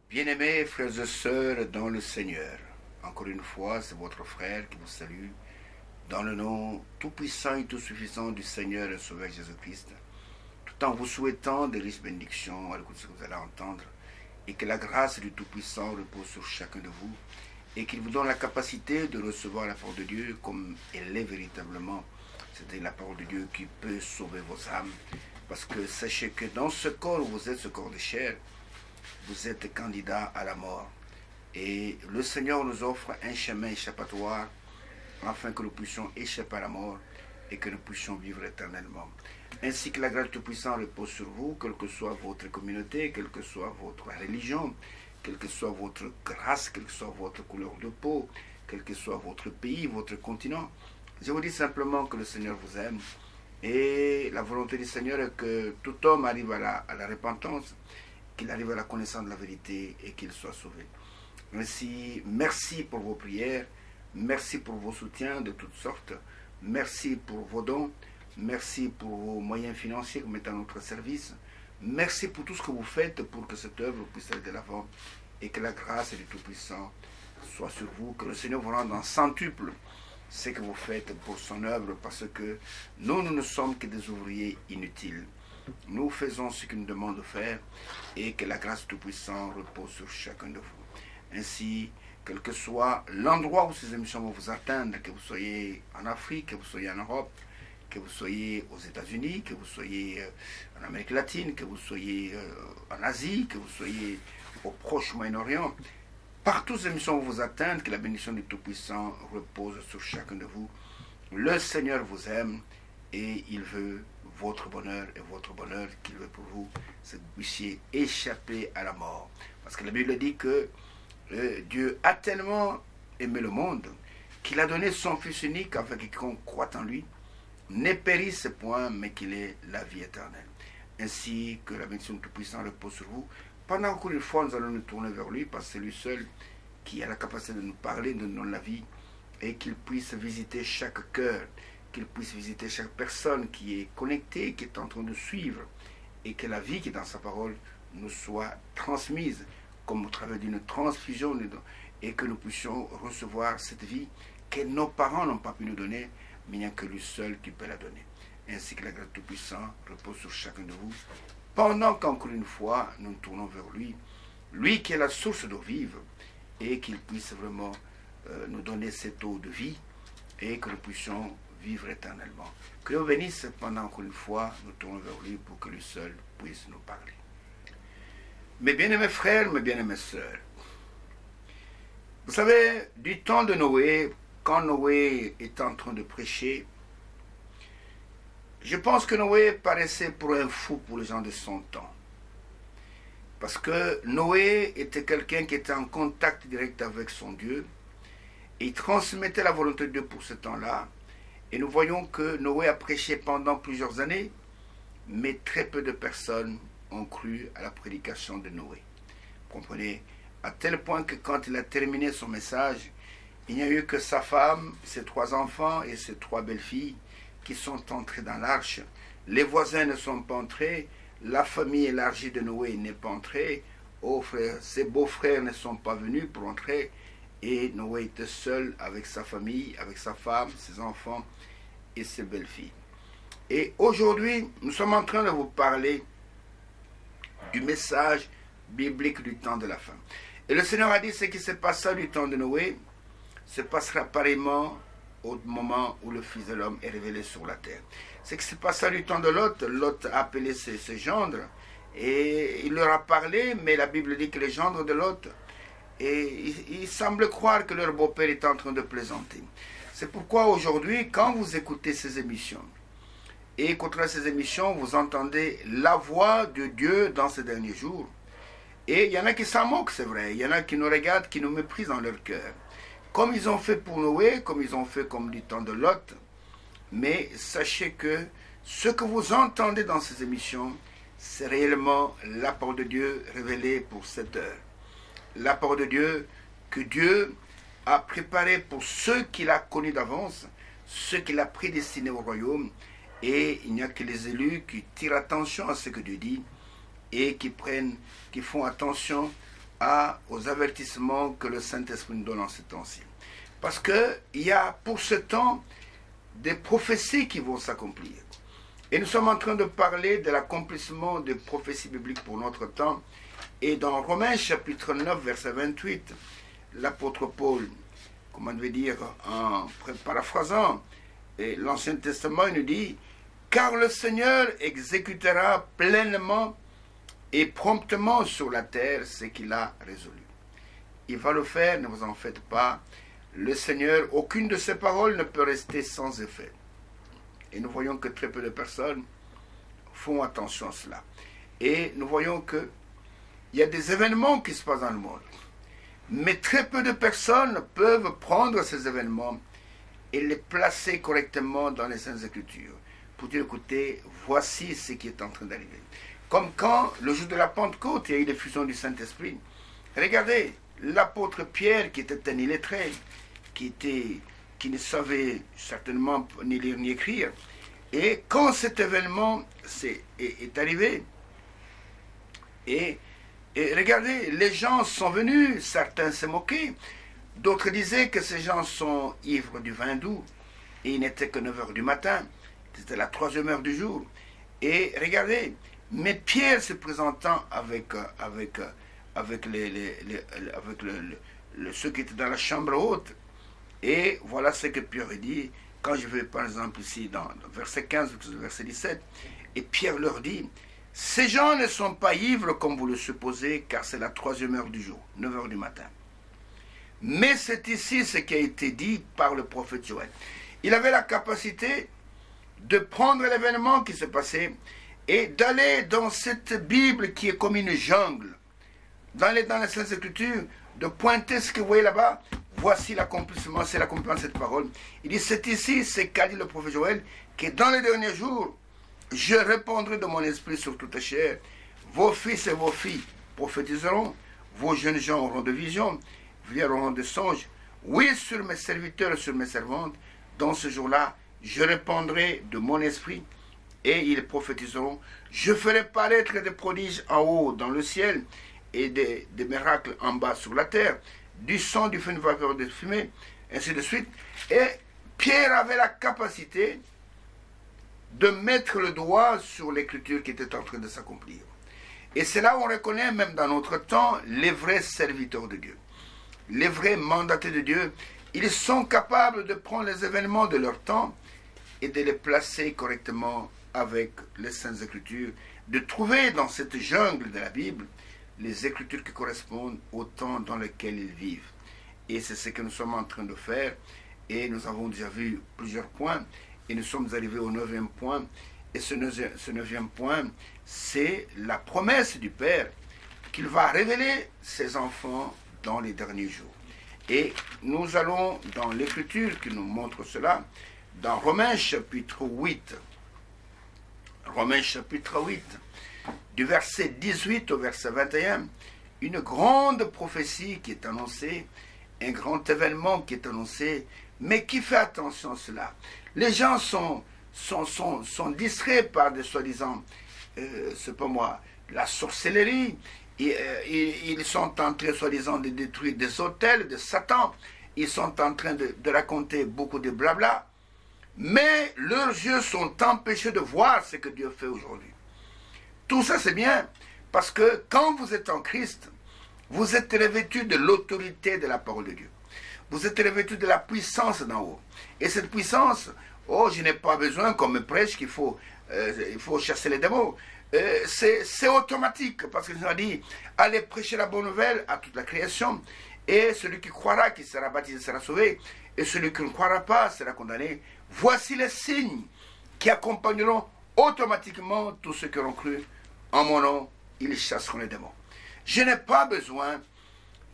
Bien-aimés frères et sœurs dans le Seigneur, encore une fois, c'est votre frère qui vous salue, dans le nom tout-puissant et tout-suffisant du Seigneur et Sauveur Jésus-Christ, tout en vous souhaitant des riches bénédictions à l'écoute de ce que vous allez entendre, et que la grâce du Tout-Puissant repose sur chacun de vous, et qu'il vous donne la capacité de recevoir la parole de Dieu comme elle est véritablement. C'est la parole de Dieu qui peut sauver vos âmes, parce que sachez que dans ce corps où vous êtes, ce corps de chair, vous êtes candidat à la mort. Et le Seigneur nous offre un chemin échappatoire afin que nous puissions échapper à la mort et que nous puissions vivre éternellement. Ainsi que la grâce du Tout-Puissant repose sur vous, quelle que soit votre communauté, quelle que soit votre religion, quelle que soit votre grâce, quelle que soit votre couleur de peau, quel que soit votre pays, votre continent. Je vous dis simplement que le Seigneur vous aime et la volonté du Seigneur est que tout homme arrive à la repentance, qu'il arrive à la connaissance de la vérité et qu'il soit sauvé. Ainsi, merci pour vos prières, merci pour vos soutiens de toutes sortes, merci pour vos dons, merci pour vos moyens financiers que vous mettez à notre service, merci pour tout ce que vous faites pour que cette œuvre puisse aller de l'avant et que la grâce du Tout-Puissant soit sur vous, que le Seigneur vous rende en centuple ce que vous faites pour son œuvre, parce que nous ne sommes que des ouvriers inutiles. Nous faisons ce qu'il nous demande de faire et que la grâce du Tout-Puissant repose sur chacun de vous. Ainsi, quel que soit l'endroit où ces émissions vont vous atteindre, que vous soyez en Afrique, que vous soyez en Europe, que vous soyez aux États-Unis, que vous soyez en Amérique latine, que vous soyez en Asie, que vous soyez au proche Moyen-Orient, partout ces émissions vont vous atteindre, que la bénédiction du Tout-Puissant repose sur chacun de vous. Le Seigneur vous aime et il veut votre bonheur et votre bonheur qu'il veut pour vous, c'est que vous puissiez échapper à la mort. Parce que la Bible dit que Dieu a tellement aimé le monde qu'il a donné son Fils unique afin que quiconque croit en lui ne périsse point, mais qu'il ait la vie éternelle. Ainsi que la bénédiction du Tout-Puissant repose sur vous. Pendant encore une fois, nous allons nous tourner vers lui, parce que c'est lui seul qui a la capacité de nous parler, de nous donner la vie, et qu'il puisse visiter chaque cœur, qu'il puisse visiter chaque personne qui est connectée, qui est en train de suivre, et que la vie qui est dans sa parole nous soit transmise comme au travers d'une transfusion, et que nous puissions recevoir cette vie que nos parents n'ont pas pu nous donner, mais il n'y a que lui seul qui peut la donner. Ainsi que la grâce du Tout-Puissant repose sur chacun de vous, pendant qu'encore une fois nous nous tournons vers lui, lui qui est la source d'eau vive, et qu'il puisse vraiment nous donner cette eau de vie, et que nous puissions vivre éternellement. Que Dieu bénisse pendant encore une fois, nous tournons vers lui pour que lui seul puisse nous parler. Mes bien-aimés frères, mes bien-aimées sœurs, vous savez, du temps de Noé, quand Noé était en train de prêcher, je pense que Noé paraissait pour un fou pour les gens de son temps. Parce que Noé était quelqu'un qui était en contact direct avec son Dieu, et il transmettait la volonté de Dieu pour ce temps-là. Et nous voyons que Noé a prêché pendant plusieurs années, mais très peu de personnes ont cru à la prédication de Noé. Vous comprenez? À tel point que quand il a terminé son message, il n'y a eu que sa femme, ses 3 enfants et ses 3 belles-filles qui sont entrés dans l'arche. Les voisins ne sont pas entrés, la famille élargie de Noé n'est pas entrée, ses beaux-frères ne sont pas venus pour entrer, et Noé était seul avec sa famille, avec sa femme, ses enfants et ses belles-filles. Et aujourd'hui, nous sommes en train de vous parler du message biblique du temps de la fin. Et le Seigneur a dit ce qui se passa du temps de Noé se passera pareillement au moment où le Fils de l'homme est révélé sur la terre. Ce qui se passa du temps de Lot, Lot a appelé ses gendres et il leur a parlé, mais la Bible dit que les gendres de Lot, et il semble croire que leur beau-père est en train de plaisanter. C'est pourquoi aujourd'hui, quand vous écoutez ces émissions, et écoutez ces émissions, vous entendez la voix de Dieu dans ces derniers jours. Et il y en a qui s'en moquent, c'est vrai. Il y en a qui nous regardent, qui nous méprisent dans leur cœur. Comme ils ont fait pour Noé, comme ils ont fait comme du temps de Lot. Mais sachez que ce que vous entendez dans ces émissions, c'est réellement la parole de Dieu révélée pour cette heure. La parole de Dieu que Dieu a préparée pour ceux qu'il a connus d'avance, ceux qu'il a prédestinés au royaume. Et il n'y a que les élus qui tirent attention à ce que Dieu dit et qui font attention aux avertissements que le Saint-Esprit nous donne en ce temps-ci. Parce qu'il y a pour ce temps des prophéties qui vont s'accomplir. Et nous sommes en train de parler de l'accomplissement des prophéties bibliques pour notre temps. Et dans Romains chapitre 9, verset 28, l'apôtre Paul, comment on veut dire, en paraphrasant l'Ancien Testament, il nous dit « Car le Seigneur exécutera pleinement et promptement sur la terre ce qu'il a résolu. » Il va le faire, ne vous en faites pas. Le Seigneur, aucune de ses paroles ne peut rester sans effet. Et nous voyons que très peu de personnes font attention à cela. Et nous voyons qu'il y a des événements qui se passent dans le monde. Mais très peu de personnes peuvent prendre ces événements et les placer correctement dans les Saintes Écritures. Pour dire, écoutez, voici ce qui est en train d'arriver. Comme quand, le jour de la Pentecôte, il y a eu l'effusion du Saint-Esprit. Regardez, l'apôtre Pierre, qui était un illettré, qui ne savait certainement ni lire ni écrire, et quand cet événement est arrivé, et regardez, les gens sont venus, certains se moquaient, d'autres disaient que ces gens sont ivres du vin doux, et il n'était que 9 heures du matin, c'était la 3e heure du jour. Et regardez, mais Pierre se présentant avec ceux qui étaient dans la chambre haute, et voilà ce que Pierre dit, quand je vais par exemple ici dans verset 15, verset 17, et Pierre leur dit, « Ces gens ne sont pas ivres comme vous le supposez, car c'est la 3e heure du jour, 9 heures du matin. Mais c'est ici ce qui a été dit par le prophète Joël. » Il avait la capacité de prendre l'événement qui s'est passé et d'aller dans cette Bible qui est comme une jungle, dans les Saintes Écritures, de pointer ce que vous voyez là-bas. Voici l'accomplissement, c'est l'accomplissement de cette parole. Il dit, c'est ici, c'est qu'a dit le prophète Joël, que dans les derniers jours, je répandrai de mon esprit sur toute chair. Vos fils et vos filles prophétiseront, vos jeunes gens auront de visions, vieillards auront de songes. Oui, sur mes serviteurs et sur mes servantes, dans ce jour-là, je répandrai de mon esprit, et ils prophétiseront. Je ferai paraître des prodiges en haut dans le ciel, et des miracles en bas sur la terre, du sang, du feu, de vapeur, de fumée, ainsi de suite. Et Pierre avait la capacité de mettre le doigt sur l'écriture qui était en train de s'accomplir. Et c'est là où on reconnaît, même dans notre temps, les vrais serviteurs de Dieu, les vrais mandatés de Dieu. Ils sont capables de prendre les événements de leur temps et de les placer correctement avec les Saintes Écritures, de trouver dans cette jungle de la Bible les Écritures qui correspondent au temps dans lequel ils vivent. Et c'est ce que nous sommes en train de faire. Et nous avons déjà vu plusieurs points. Et nous sommes arrivés au 9e point. Et ce 9e point, c'est la promesse du Père qu'il va révéler ses enfants dans les derniers jours. Et nous allons dans l'Écriture qui nous montre cela, dans Romains chapitre 8. Romains chapitre 8. Du verset 18 au verset 21, une grande prophétie qui est annoncée, un grand événement qui est annoncé, mais qui fait attention à cela. Les gens sont distraits par des soi-disant, c'est pas moi, la sorcellerie. Ils sont en train, soi-disant, de détruire des hôtels de Satan. Ils sont en train de raconter beaucoup de blabla. Mais leurs yeux sont empêchés de voir ce que Dieu fait aujourd'hui. Tout ça, c'est bien, parce que quand vous êtes en Christ, vous êtes revêtu de l'autorité de la parole de Dieu. Vous êtes revêtu de la puissance d'en haut. Et cette puissance, je n'ai pas besoin qu'on me prêche qu'il faut chasser les démons. C'est automatique, parce que Jésus a dit, allez prêcher la bonne nouvelle à toute la création, et celui qui croira, qui sera baptisé, sera sauvé, et celui qui ne croira pas sera condamné. Voici les signes qui accompagneront automatiquement tous ceux qui auront cru. En mon nom, ils chasseront les démons. Je n'ai pas besoin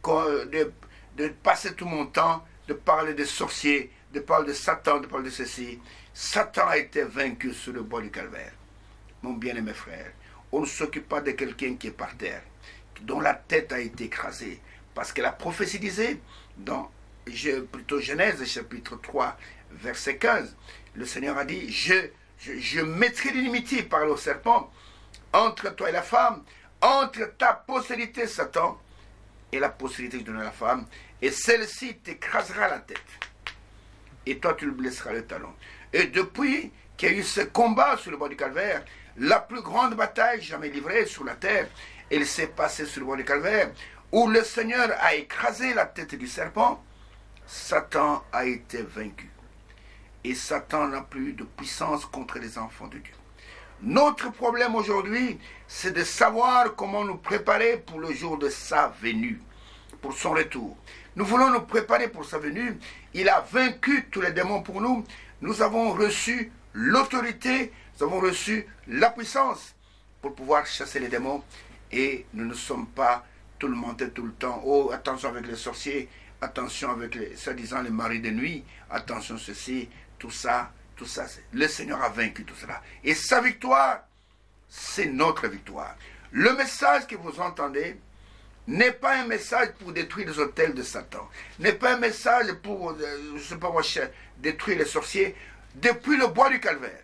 de passer tout mon temps, de parler des sorciers, de parler de Satan, de parler de ceci. Satan a été vaincu sur le bois du calvaire. Mon bien-aimé frère, on ne s'occupe pas de quelqu'un qui est par terre, dont la tête a été écrasée. Parce que la prophétie disait, dans Genèse chapitre 3, verset 15, le Seigneur a dit, je mettrai l'inimitié par le serpent, entre toi et la femme, entre ta postérité, Satan, et la postérité que je donne à la femme, et celle-ci t'écrasera la tête. Et toi, tu le blesseras le talon. Et depuis qu'il y a eu ce combat sur le bord du calvaire, la plus grande bataille jamais livrée sur la terre, elle s'est passée sur le bord du calvaire, où le Seigneur a écrasé la tête du serpent. Satan a été vaincu. Et Satan n'a plus de puissance contre les enfants de Dieu. Notre problème aujourd'hui, c'est de savoir comment nous préparer pour le jour de sa venue, pour son retour. Nous voulons nous préparer pour sa venue. Il a vaincu tous les démons pour nous. Nous avons reçu l'autorité, nous avons reçu la puissance pour pouvoir chasser les démons. Et nous ne sommes pas tourmentés tout le temps. Oh, attention avec les sorciers, attention avec les, soi-disant les maris de nuit, attention ceci, tout ça. Le Seigneur a vaincu tout cela. Et sa victoire, c'est notre victoire. Le message que vous entendez n'est pas un message pour détruire les autels de Satan. N'est pas un message pour, je sais pas moi, détruire les sorciers. Depuis le bois du calvaire,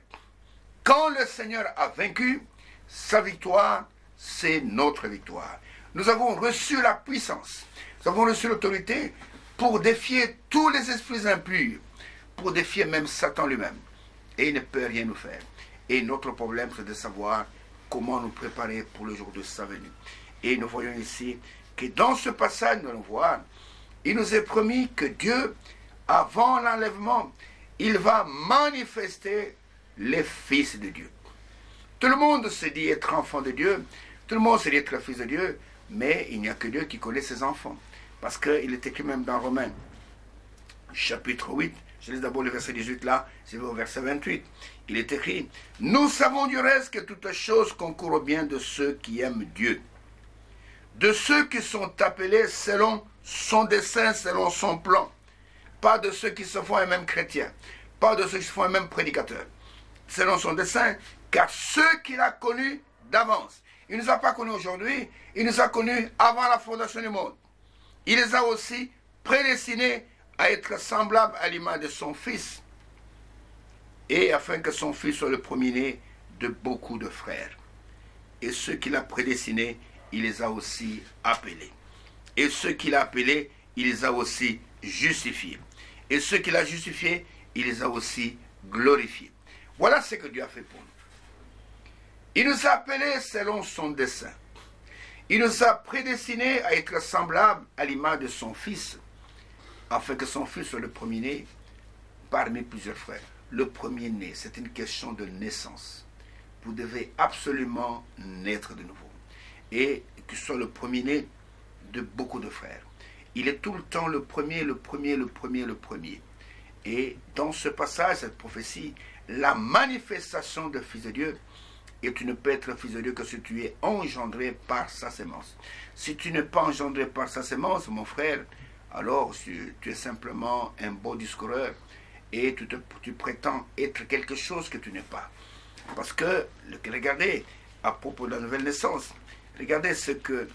quand le Seigneur a vaincu, sa victoire, c'est notre victoire. Nous avons reçu la puissance. Nous avons reçu l'autorité pour défier tous les esprits impurs, pour défier même Satan lui-même. Et il ne peut rien nous faire. Et notre problème, c'est de savoir comment nous préparer pour le jour de sa venue. Et nous voyons ici que dans ce passage, nous allons voir, il nous est promis que Dieu, avant l'enlèvement, il va manifester les fils de Dieu. Tout le monde se dit être enfant de Dieu, tout le monde se dit être fils de Dieu, mais il n'y a que Dieu qui connaît ses enfants. Parce qu'il est écrit même dans Romains, chapitre 8, je lis d'abord le verset 18 là, je vais au verset 28. Il est écrit, « Nous savons du reste que toutes choses concourent au bien de ceux qui aiment Dieu, de ceux qui sont appelés selon son dessein, selon son plan, pas de ceux qui se font eux-mêmes chrétiens, pas de ceux qui se font eux-mêmes prédicateurs, selon son dessein, car ceux qu'il a connus d'avance, il ne nous a pas connus aujourd'hui, il nous a connus avant la fondation du monde. Il les a aussi prédestinés à être semblable à l'image de son Fils, et afin que son Fils soit le premier-né de beaucoup de frères. Et ceux qu'il a prédestinés, il les a aussi appelés. Et ceux qu'il a appelés, il les a aussi justifiés. Et ceux qu'il a justifiés, il les a aussi glorifiés. Voilà ce que Dieu a fait pour nous. Il nous a appelés selon son dessein. Il nous a prédestinés à être semblables à l'image de son Fils, afin que son Fils soit le premier-né parmi plusieurs frères. Le premier-né, c'est une question de naissance. Vous devez absolument naître de nouveau. Et que ce soit le premier-né de beaucoup de frères. Il est tout le temps le premier. Et dans ce passage, cette prophétie, la manifestation de Fils de Dieu, et tu ne peux être fils de Dieu que si tu es engendré par sa sémence. Si tu n'es pas engendré par sa sémence, mon frère, alors tu es simplement un beau discoureur et tu prétends être quelque chose que tu n'es pas. Parce que, regardez, à propos de la nouvelle naissance, regardez ce que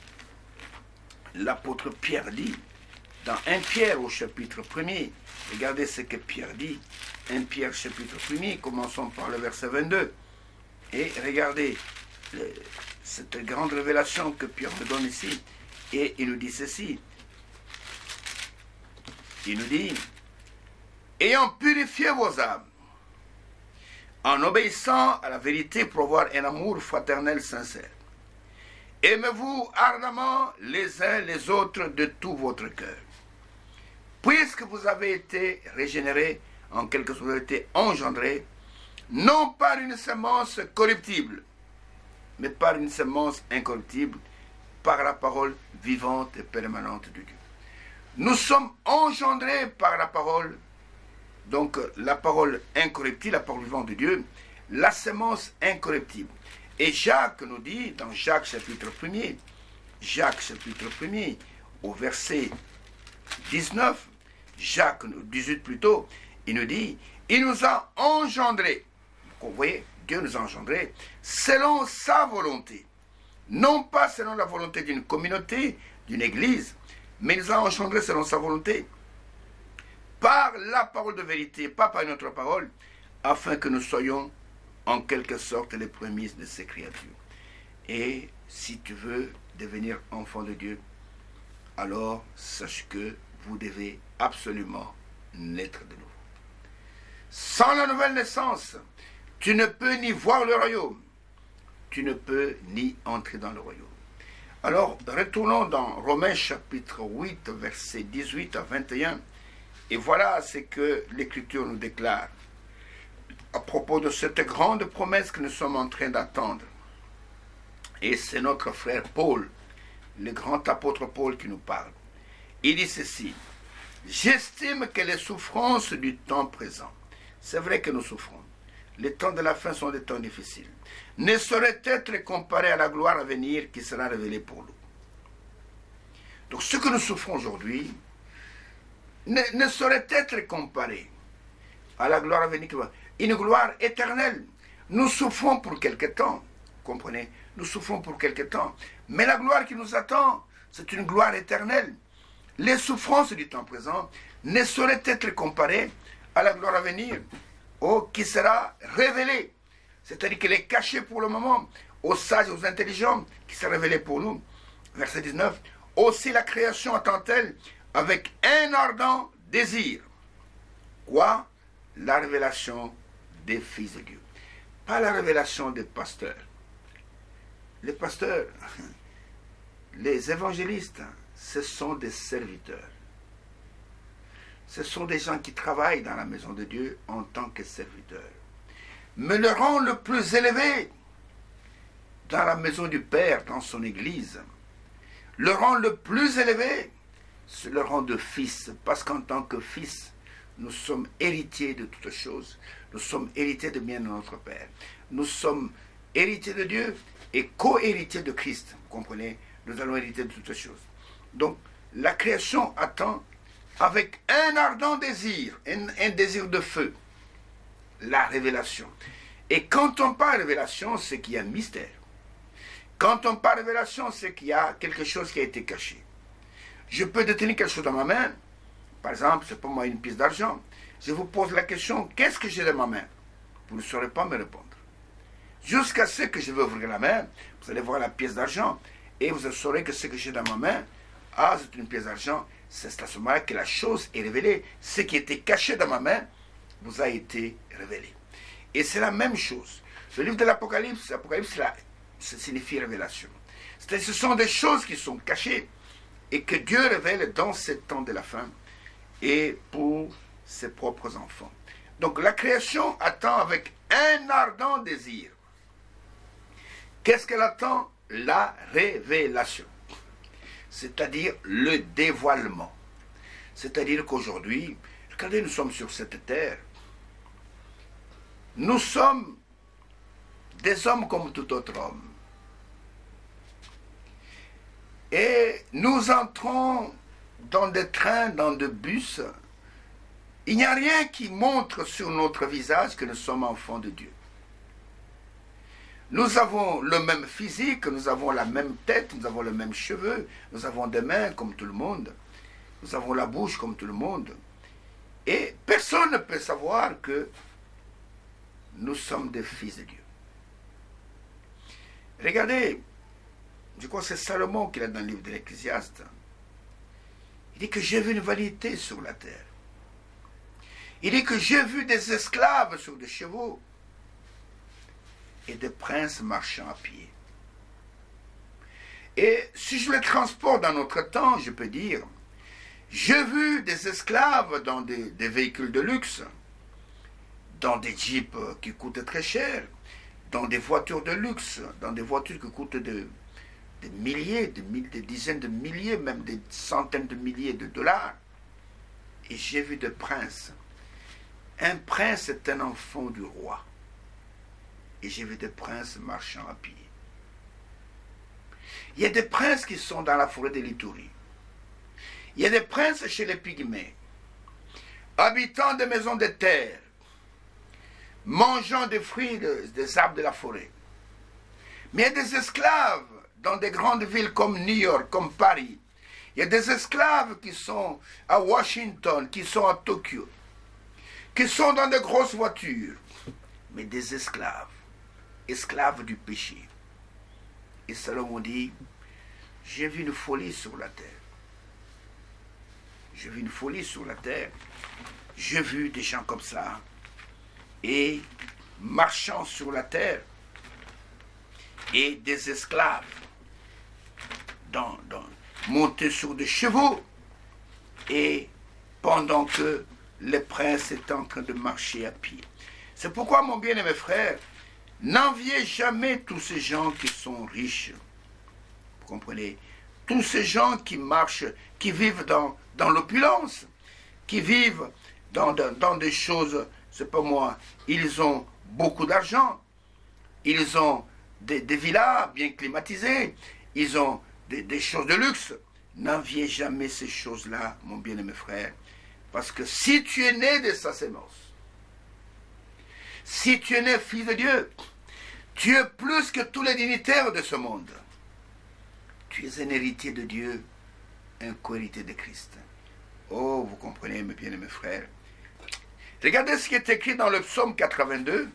l'apôtre Pierre dit dans 1 Pierre au chapitre 1er. Regardez ce que Pierre dit, 1 Pierre chapitre 1er, commençons par le verset 22. Et regardez cette grande révélation que Pierre nous donne ici. Et il nous dit ceci. Il nous dit, « Ayant purifié vos âmes, en obéissant à la vérité pour avoir un amour fraternel sincère, aimez-vous ardemment les uns les autres de tout votre cœur. Puisque vous avez été régénérés, en quelque sorte vous avez été engendrés, non par une semence corruptible, mais par une semence incorruptible, par la parole vivante et permanente de Dieu. » Nous sommes engendrés par la parole, donc la parole incorruptible, la parole vivante de Dieu, la semence incorruptible. Et Jacques nous dit, dans Jacques chapitre 1er, au verset 19, Jacques 18 plutôt, il nous dit, il nous a engendrés. Vous voyez, Dieu nous a engendrés selon sa volonté. Non pas selon la volonté d'une communauté, d'une église, mais il nous a engendrés selon sa volonté. Par la parole de vérité, pas par une autre parole, afin que nous soyons en quelque sorte les prémices de ces créatures. Et si tu veux devenir enfant de Dieu, alors sache que vous devez absolument naître de nouveau. Sans la nouvelle naissance, tu ne peux ni voir le royaume, tu ne peux ni entrer dans le royaume. Alors, retournons dans Romains chapitre 8, versets 18 à 21, et voilà ce que l'Écriture nous déclare à propos de cette grande promesse que nous sommes en train d'attendre. Et c'est notre frère Paul, le grand apôtre Paul qui nous parle. Il dit ceci: j'estime que les souffrances du temps présent, c'est vrai que nous souffrons, les temps de la fin sont des temps difficiles, ne sauraient être comparés à la gloire à venir qui sera révélée pour nous. Donc ce que nous souffrons aujourd'hui ne saurait être comparé à la gloire à venir, une gloire éternelle. Nous souffrons pour quelque temps, comprenez, nous souffrons pour quelque temps, mais la gloire qui nous attend, c'est une gloire éternelle. Les souffrances du temps présent ne sauraient être comparées à la gloire à venir, qui sera révélée, c'est-à-dire qu'elle est cachée pour le moment aux sages et aux intelligents, qui sera révélée pour nous. Verset 19, aussi la création attend-elle avec un ardent désir. Quoi? La révélation des fils de Dieu. Pas la révélation des pasteurs. Les pasteurs, les évangélistes, ce sont des serviteurs. Ce sont des gens qui travaillent dans la maison de Dieu en tant que serviteurs. Mais le rang le plus élevé dans la maison du Père, dans son Église, le rang le plus élevé, c'est le rang de fils. Parce qu'en tant que fils, nous sommes héritiers de toutes choses. Nous sommes héritiers de bien de notre Père. Nous sommes héritiers de Dieu et co-héritiers de Christ. Vous comprenez? Nous allons hériter de toutes choses. Donc, la création attend avec un ardent désir, un désir de feu, la révélation. Et quand on parle révélation, c'est qu'il y a un mystère. Quand on parle révélation, c'est qu'il y a quelque chose qui a été caché. Je peux détenir quelque chose dans ma main, par exemple, c'est pour moi une pièce d'argent. Je vous pose la question, qu'est-ce que j'ai dans ma main? Vous ne saurez pas me répondre. Jusqu'à ce que je vais ouvrir la main, vous allez voir la pièce d'argent, et vous saurez que ce que j'ai dans ma main, c'est une pièce d'argent. C'est à ce moment-là que la chose est révélée. Ce qui était caché dans ma main vous a été révélé. Et c'est la même chose. Le livre de l'Apocalypse, ça signifie révélation. C'est-à-dire ce sont des choses qui sont cachées et que Dieu révèle dans ce temps de la fin et pour ses propres enfants. Donc la création attend avec un ardent désir. Qu'est-ce qu'elle attend? La révélation. C'est-à-dire le dévoilement. C'est-à-dire qu'aujourd'hui, regardez, nous sommes sur cette terre. Nous sommes des hommes comme tout autre homme. Et nous entrons dans des trains, dans des bus. Il n'y a rien qui montre sur notre visage que nous sommes enfants de Dieu. Nous avons le même physique, nous avons la même tête, nous avons les mêmes cheveux, nous avons des mains comme tout le monde, nous avons la bouche comme tout le monde. Et personne ne peut savoir que nous sommes des fils de Dieu. Regardez, je crois que c'est Salomon qui l'a dans le livre de l'Ecclésiaste. Il dit que j'ai vu une vanité sur la terre. Il dit que j'ai vu des esclaves sur des chevaux et des princes marchant à pied. Et si je le transporte dans notre temps, je peux dire, j'ai vu des esclaves dans des véhicules de luxe, dans des jeeps qui coûtent très cher, dans des voitures de luxe, dans des voitures qui coûtent des milliers, des dizaines de milliers, même des centaines de milliers de dollars. Et j'ai vu des princes. Un prince est un enfant du roi. Et j'ai vu des princes marchant à pied. Il y a des princes qui sont dans la forêt de l'Itourie. Il y a des princes chez les Pygmées, habitants des maisons de terre, mangeant des fruits des arbres de la forêt. Mais il y a des esclaves dans des grandes villes comme New York, comme Paris. Il y a des esclaves qui sont à Washington, qui sont à Tokyo, qui sont dans de grosses voitures, mais des esclaves, esclaves du péché. Et Salomon dit, j'ai vu une folie sur la terre. J'ai vu une folie sur la terre. J'ai vu des gens comme ça. Et marchant sur la terre. Et des esclaves. Montés sur des chevaux. Et pendant que les princes étaient en train de marcher à pied. C'est pourquoi, mon bien-aimé frère, n'enviez jamais tous ces gens qui sont riches. Vous comprenez? Tous ces gens qui marchent, qui vivent dans l'opulence, qui vivent dans des choses, c'est pas moi, ils ont beaucoup d'argent, ils ont des villas bien climatisées, ils ont des choses de luxe. N'enviez jamais ces choses-là, mon bien-aimé frère, parce que si tu es né de sa sémence, si tu es né fils de Dieu, tu es plus que tous les dignitaires de ce monde. Tu es un héritier de Dieu, un co-héritier de Christ. Oh, vous comprenez, mes bien-aimés frères. Regardez ce qui est écrit dans le psaume 82,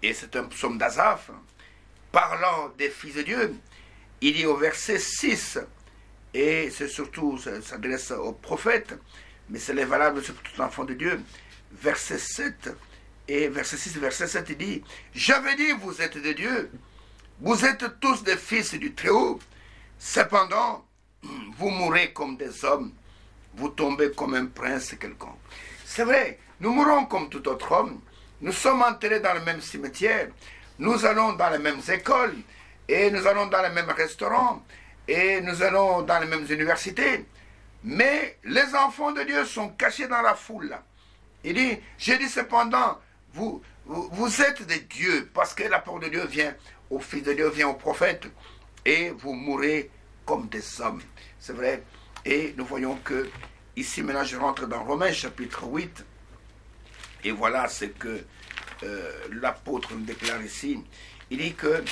et c'est un psaume d'Asaph, parlant des fils de Dieu. Il dit au verset 6, et c'est surtout, ça s'adresse aux prophètes, mais c'est valable sur tout enfant de Dieu. Verset 7, et verset 6 et verset 7, il dit, « J'avais dit, vous êtes de Dieu, vous êtes tous des fils du Très-Haut, cependant, vous mourrez comme des hommes, vous tombez comme un prince quelconque. » C'est vrai, nous mourrons comme tout autre homme, nous sommes enterrés dans le même cimetière, nous allons dans les mêmes écoles, et nous allons dans les mêmes restaurants, et nous allons dans les mêmes universités, mais les enfants de Dieu sont cachés dans la foule. Il dit, j'ai dit cependant, vous êtes des dieux, parce que la parole de Dieu vient au Fils de Dieu, vient au prophète, et vous mourrez comme des hommes. C'est vrai. Et nous voyons que, ici maintenant je rentre dans Romains chapitre 8, et voilà ce que l'apôtre nous déclare ici. Il dit que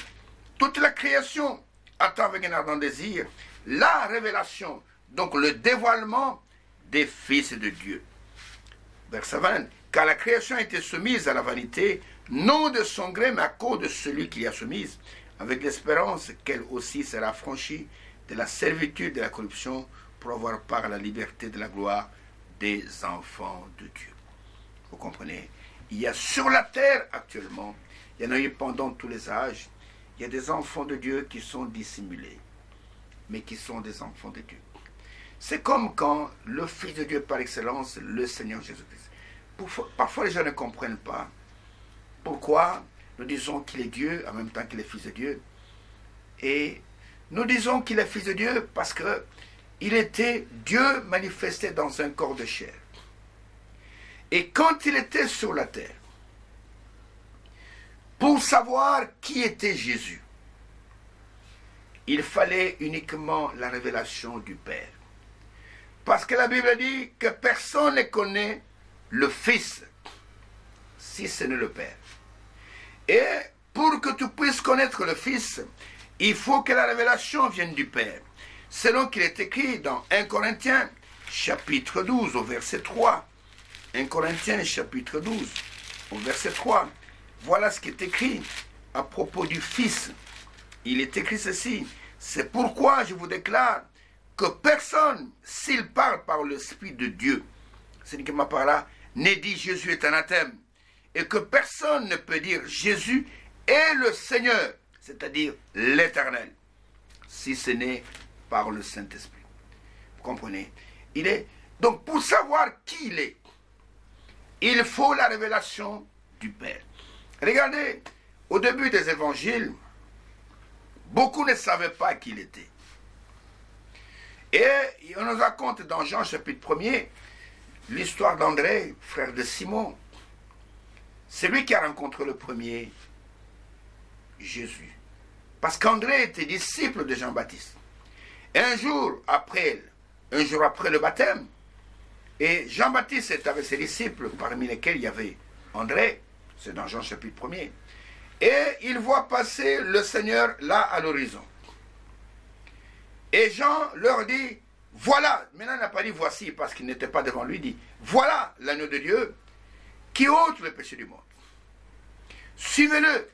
toute la création attend avec un ardent désir la révélation, donc le dévoilement des fils de Dieu. Verset 20. Car la création a été soumise à la vanité, non de son gré, mais à cause de celui qui l'y a soumise, avec l'espérance qu'elle aussi sera affranchie de la servitude de la corruption pour avoir part à la liberté de la gloire des enfants de Dieu. Vous comprenez? Il y a sur la terre actuellement, il y en a eu pendant tous les âges, il y a des enfants de Dieu qui sont dissimulés, mais qui sont des enfants de Dieu. C'est comme quand le Fils de Dieu par excellence, le Seigneur Jésus-Christ. Parfois les gens ne comprennent pas pourquoi nous disons qu'il est Dieu en même temps qu'il est Fils de Dieu. Et nous disons qu'il est Fils de Dieu parce qu'il était Dieu manifesté dans un corps de chair. Et quand il était sur la terre, pour savoir qui était Jésus, il fallait uniquement la révélation du Père. Parce que la Bible dit que personne ne connaît le Fils, si ce n'est le Père. Et pour que tu puisses connaître le Fils, il faut que la révélation vienne du Père. Selon qu'il est écrit dans 1 Corinthiens, chapitre 12, au verset 3. 1 Corinthiens, chapitre 12, au verset 3. Voilà ce qui est écrit à propos du Fils. Il est écrit ceci. C'est pourquoi je vous déclare que personne, s'il parle par l'Esprit de Dieu, c'est uniquement par là, n'est dit Jésus est anathème. Et que personne ne peut dire Jésus est le Seigneur, c'est-à-dire l'Éternel, si ce n'est par le Saint-Esprit. Vous comprenez? Donc pour savoir qui il est, il faut la révélation du Père. Regardez, au début des évangiles, beaucoup ne savaient pas qui il était. Et on nous raconte dans Jean chapitre 1er l'histoire d'André, frère de Simon. C'est lui qui a rencontré le premier Jésus. Parce qu'André était disciple de Jean-Baptiste. Et un jour après le baptême, et Jean-Baptiste est avec ses disciples, parmi lesquels il y avait André, c'est dans Jean chapitre 1er, et il voit passer le Seigneur là à l'horizon. Et Jean leur dit, voilà, maintenant il n'a pas dit voici parce qu'il n'était pas devant lui, il dit, voilà l'agneau de Dieu qui ôte le péché du monde. Suivez-le,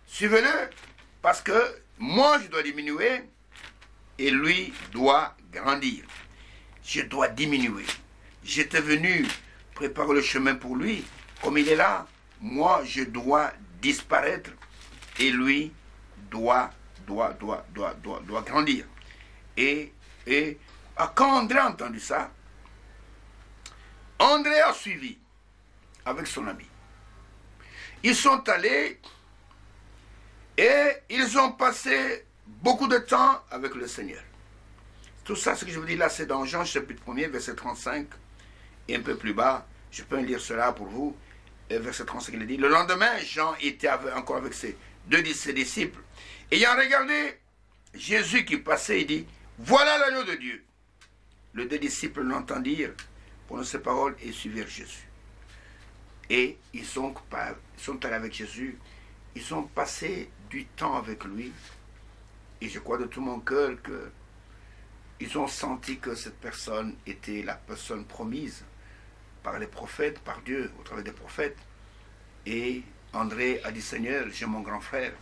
suivez-le parce que moi je dois diminuer et lui doit grandir. je dois diminuer. J'étais venu préparer le chemin pour lui. Comme il est là, moi, je dois disparaître. Et lui doit grandir. Et quand André a entendu ça, André a suivi avec son ami. Ils sont allés et ils ont passé beaucoup de temps avec le Seigneur. Tout ça, ce que je vous dis là, c'est dans Jean chapitre 1er, verset 35, et un peu plus bas, je peux lire cela pour vous, verset 35, il dit, le lendemain, Jean était encore avec ses disciples, ayant regardé Jésus qui passait, il dit, voilà l'agneau de Dieu. Les deux disciples l'entendirent, prononcer ces paroles et suivirent Jésus. Et ils sont allés avec Jésus, ils ont passé du temps avec lui, et je crois de tout mon cœur que ils ont senti que cette personne était la personne promise par les prophètes, par Dieu, au travers des prophètes. Et André a dit, Seigneur, j'ai mon grand frère,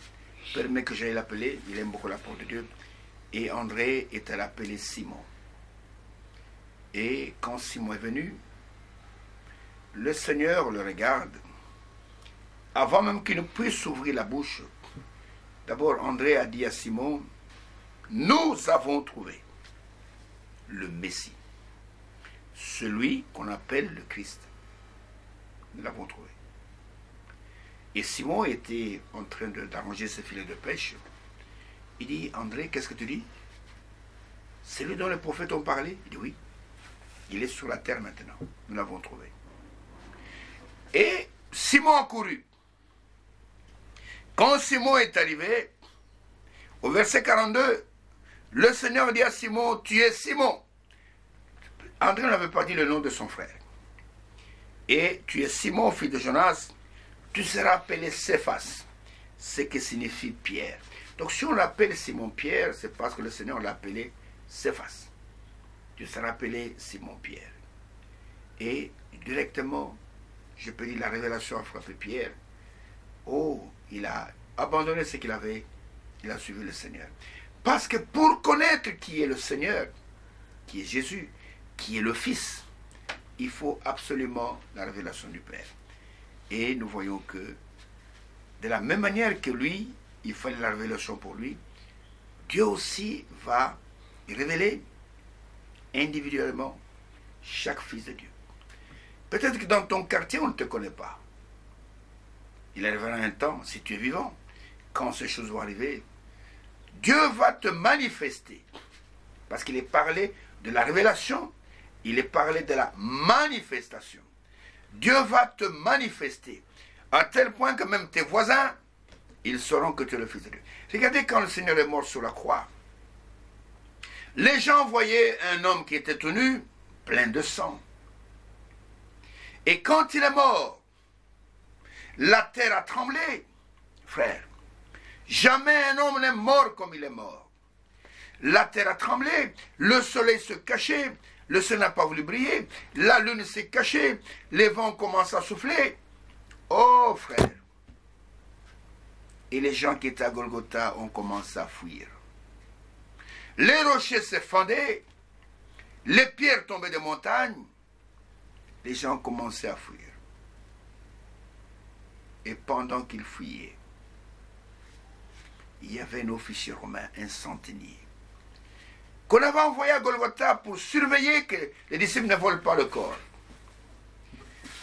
permets que j'aille l'appeler, il aime beaucoup la parole de Dieu. Et André est allé appeler Simon. Et quand Simon est venu, le Seigneur le regarde. Avant même qu'il ne puisse ouvrir la bouche, d'abord André a dit à Simon, nous avons trouvé le Messie, celui qu'on appelle le Christ. Nous l'avons trouvé. Et Simon était en train d'arranger ses filets de pêche. Il dit, André, qu'est-ce que tu dis? C'est lui dont les prophètes ont parlé? Il dit, oui. Il est sur la terre maintenant. Nous l'avons trouvé. Et Simon a couru. Quand Simon est arrivé, au verset 42, le Seigneur dit à Simon, tu es Simon. André n'avait pas dit le nom de son frère. Et tu es Simon, fils de Jonas, tu seras appelé Céphas, ce qui signifie Pierre. Donc si on l'appelle Simon Pierre, c'est parce que le Seigneur l'a appelé Céphas. Tu seras appelé Simon Pierre. Et directement, je peux dire, la révélation a frappé Pierre. Oh, il a abandonné ce qu'il avait, il a suivi le Seigneur. Parce que pour connaître qui est le Seigneur, qui est Jésus, qui est le Fils, il faut absolument la révélation du Père. Et nous voyons que, de la même manière que lui, il fallait la révélation pour lui, Dieu aussi va révéler individuellement chaque fils de Dieu. Peut-être que dans ton quartier, on ne te connaît pas. Il arrivera un temps, si tu es vivant, quand ces choses vont arriver, Dieu va te manifester. Parce qu'il est parlé de la révélation, il est parlé de la manifestation. Dieu va te manifester, à tel point que même tes voisins, ils sauront que tu es le Fils de Dieu. Regardez quand le Seigneur est mort sur la croix. Les gens voyaient un homme qui était tout nu, plein de sang. Et quand il est mort, la terre a tremblé, frère. Jamais un homme n'est mort comme il est mort. La terre a tremblé, le soleil se cachait, le soleil n'a pas voulu briller, la lune s'est cachée, les vents commencent à souffler. Oh frère! Et les gens qui étaient à Golgotha ont commencé à fuir. Les rochers se fendaient, les pierres tombaient des montagnes, les gens commençaient à fuir. Et pendant qu'ils fuyaient, il y avait un officier romain, un centenier, qu'on avait envoyé à Golgotha pour surveiller que les disciples ne volent pas le corps.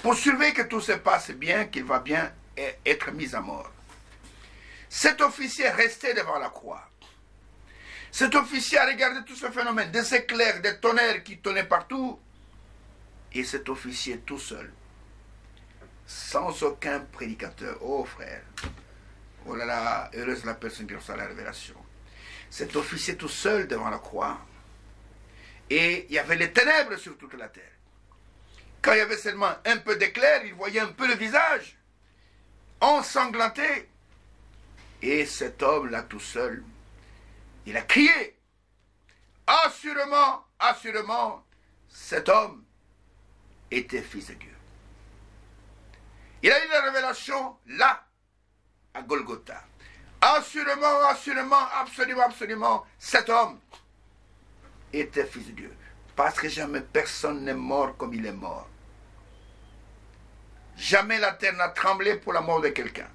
Pour surveiller que tout se passe bien, qu'il va bien être mis à mort. Cet officier restait devant la croix. Cet officier a regardé tout ce phénomène, des éclairs, des tonnerres qui tonnaient partout. Et cet officier tout seul, sans aucun prédicateur. Oh frère, oh là là, heureuse la personne qui reçoit la révélation. Cet officier tout seul devant la croix. Et il y avait les ténèbres sur toute la terre. Quand il y avait seulement un peu d'éclair, il voyait un peu le visage ensanglanté. Et cet homme-là tout seul, il a crié. Assurément, assurément, cet homme était fils de Dieu. Il a eu la révélation là, à Golgotha. Assurément, assurément, absolument, absolument, cet homme était fils de Dieu. Parce que jamais personne n'est mort comme il est mort. Jamais la terre n'a tremblé pour la mort de quelqu'un.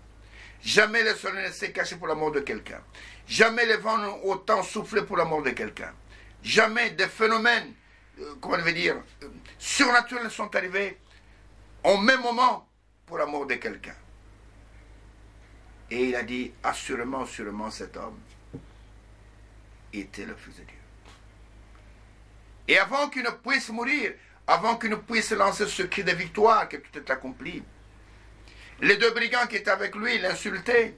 Jamais le soleil ne s'est caché pour la mort de quelqu'un. Jamais les vents n'ont autant soufflé pour la mort de quelqu'un. Jamais des phénomènes, comment je vais dire, surnaturels sont arrivés au même moment pour la mort de quelqu'un. Et il a dit, assurément, assurément, cet homme était le Fils de Dieu. Et avant qu'il ne puisse mourir, avant qu'il ne puisse lancer ce cri de victoire, que tout est accompli, les deux brigands qui étaient avec lui l'insultaient.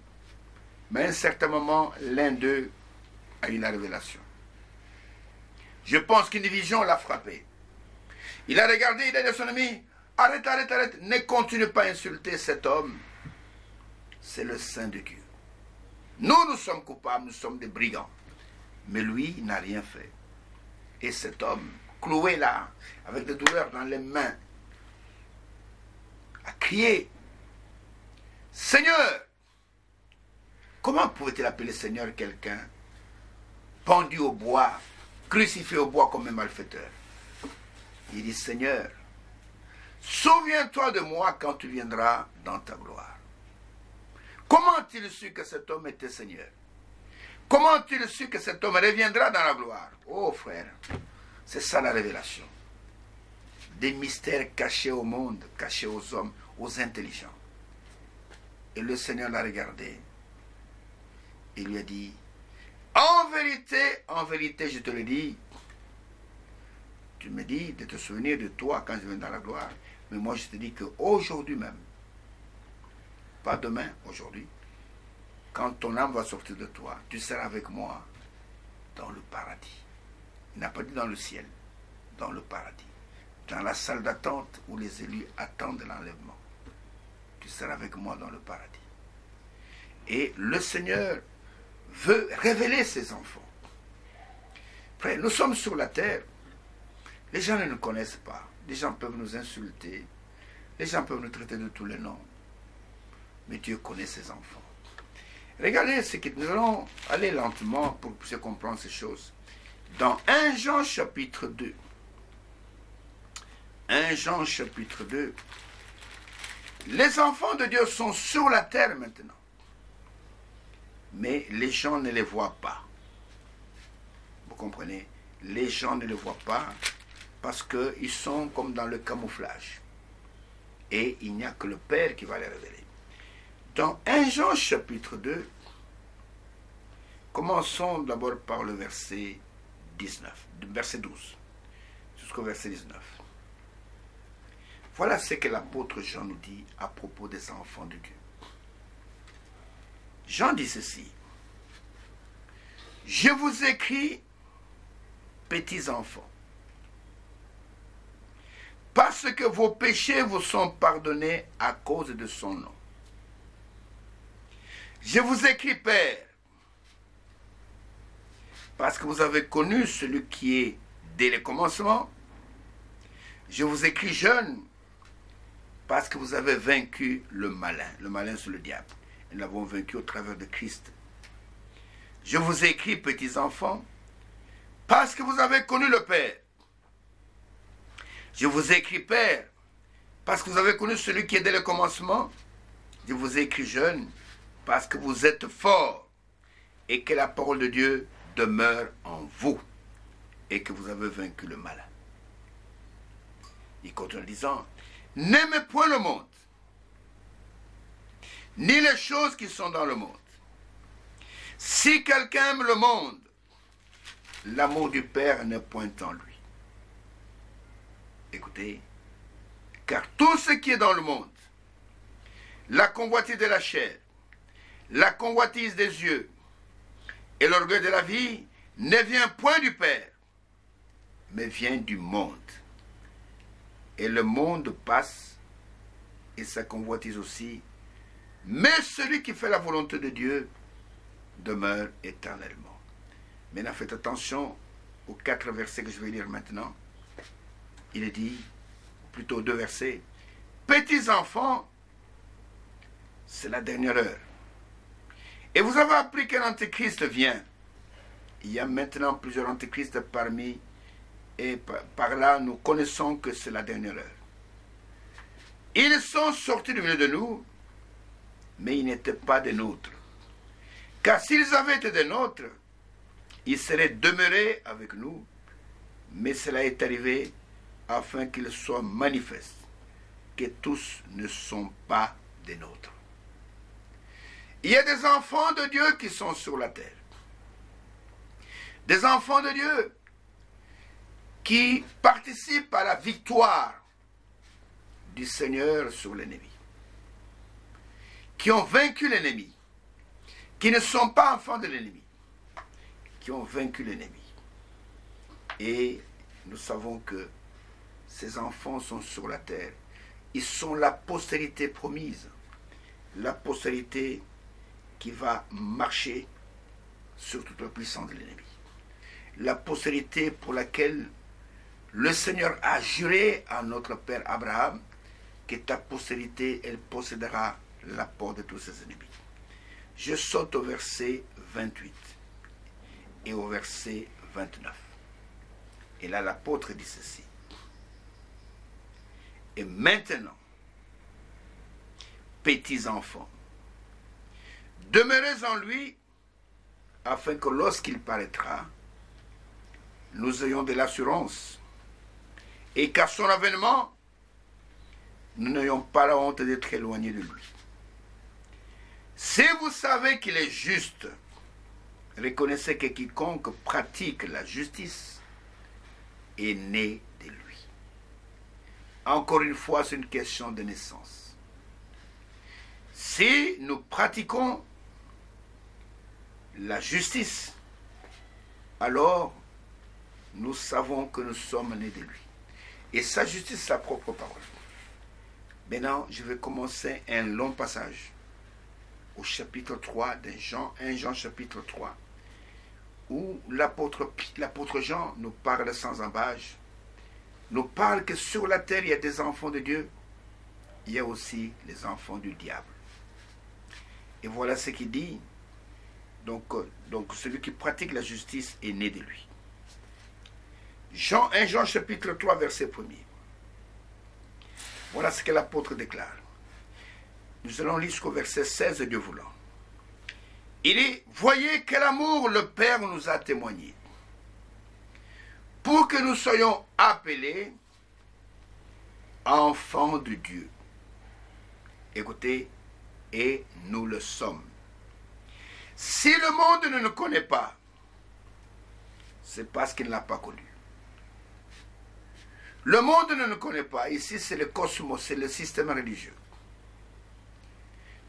Mais à un certain moment, l'un d'eux a eu la révélation. Je pense qu'une vision l'a frappé. Il a regardé, il a dit à son ami, arrête, arrête, arrête, ne continue pas à insulter cet homme. C'est le Saint de Dieu. Nous sommes coupables, nous sommes des brigands. Mais lui n'a rien fait. Et cet homme, cloué là, avec des douleurs dans les mains, a crié, Seigneur! Comment pouvait-il appeler Seigneur quelqu'un pendu au bois, crucifié au bois comme un malfaiteur? Il dit, Seigneur, souviens-toi de moi quand tu viendras dans ta gloire. Comment a-t-il su que cet homme était Seigneur? Comment a-t-il su que cet homme reviendra dans la gloire? Oh frère, c'est ça la révélation. Des mystères cachés au monde, cachés aux hommes, aux intelligents. Et le Seigneur l'a regardé. Il lui a dit, en vérité, je te le dis, tu me dis de te souvenir de toi quand je viens dans la gloire. Mais moi, je te dis qu'aujourd'hui même, pas demain, aujourd'hui, quand ton âme va sortir de toi, tu seras avec moi dans le paradis. Il n'a pas dit dans le ciel, dans le paradis. Dans la salle d'attente où les élus attendent l'enlèvement. Tu seras avec moi dans le paradis. Et le Seigneur veut révéler ses enfants. Frère, nous sommes sur la terre. Les gens ne nous connaissent pas. Les gens peuvent nous insulter. Les gens peuvent nous traiter de tous les noms. Mais Dieu connaît ses enfants. Regardez ce que nous allons aller lentement pour que vous puissiez comprendre ces choses. Dans 1 Jean chapitre 2. 1 Jean chapitre 2. Les enfants de Dieu sont sur la terre maintenant. Mais les gens ne les voient pas. Vous comprenez? Les gens ne les voient pas parce qu'ils sont comme dans le camouflage. Et il n'y a que le Père qui va les révéler. Dans 1 Jean chapitre 2, commençons d'abord par le verset 19, verset 12, jusqu'au verset 19. Voilà ce que l'apôtre Jean nous dit à propos des enfants de Dieu. Jean dit ceci. Je vous écris, petits enfants, parce que vos péchés vous sont pardonnés à cause de son nom. Je vous écris, Père, parce que vous avez connu celui qui est dès le commencement. Je vous écris, jeune, parce que vous avez vaincu le malin. Le malin, c'est le diable. Et nous l'avons vaincu au travers de Christ. Je vous écris, petits enfants, parce que vous avez connu le Père. Je vous écris, Père, parce que vous avez connu celui qui est dès le commencement. Je vous écris, jeune, parce que vous êtes forts et que la parole de Dieu demeure en vous et que vous avez vaincu le malin. Il continue en disant, n'aimez point le monde, ni les choses qui sont dans le monde. Si quelqu'un aime le monde, l'amour du Père n'est point en lui. Écoutez, car tout ce qui est dans le monde, la convoitise de la chair, la convoitise des yeux et l'orgueil de la vie ne vient point du Père, mais vient du monde. Et le monde passe et sa convoitise aussi, mais celui qui fait la volonté de Dieu demeure éternellement. Maintenant, faites attention aux 4 versets que je vais lire maintenant. Il est dit, ou plutôt 2 versets, petits enfants, c'est la dernière heure. Et vous avez appris qu'un antéchrist vient. Il y a maintenant plusieurs antéchrists parmi Et par là, nous connaissons que c'est la dernière heure. Ils sont sortis du milieu de nous, mais ils n'étaient pas des nôtres. Car s'ils avaient été des nôtres, ils seraient demeurés avec nous, mais cela est arrivé afin qu'il soit manifeste que tous ne sont pas des nôtres. Il y a des enfants de Dieu qui sont sur la terre. Des enfants de Dieu qui participent à la victoire du Seigneur sur l'ennemi. Qui ont vaincu l'ennemi. Qui ne sont pas enfants de l'ennemi. Qui ont vaincu l'ennemi. Et nous savons que ces enfants sont sur la terre. Ils sont la postérité promise. La postérité qui va marcher sur toute la puissance de l'ennemi. La postérité pour laquelle le Seigneur a juré à notre Père Abraham que ta postérité, elle possédera la porte de tous ses ennemis. Je saute au verset 28 et au verset 29. Et là, l'apôtre dit ceci. Et maintenant, petits enfants, demeurez en lui, afin que lorsqu'il paraîtra, nous ayons de l'assurance, et qu'à son avènement, nous n'ayons pas la honte d'être éloignés de lui. Si vous savez qu'il est juste, reconnaissez que quiconque pratique la justice est né de lui. Encore une fois, c'est une question de naissance. Si nous pratiquons la justice, alors nous savons que nous sommes nés de lui. Et sa justice, sa propre parole. Maintenant, je vais commencer un long passage au chapitre 3 de Jean, 1 Jean chapitre 3, où l'apôtre Jean nous parle sans embâche, nous parle que sur la terre, il y a des enfants de Dieu, il y a aussi les enfants du diable. Et voilà ce qu'il dit. Donc celui qui pratique la justice est né de lui. 1 Jean chapitre 3 verset 1er. Voilà ce que l'apôtre déclare. Nous allons lire jusqu'au verset 16, Dieu voulant. Il dit, voyez quel amour le Père nous a témoigné, pour que nous soyons appelés enfants de Dieu. Écoutez, et nous le sommes. Si le monde ne nous connaît pas, c'est parce qu'il ne l'a pas connu. Le monde ne nous connaît pas. Ici, c'est le cosmos, c'est le système religieux.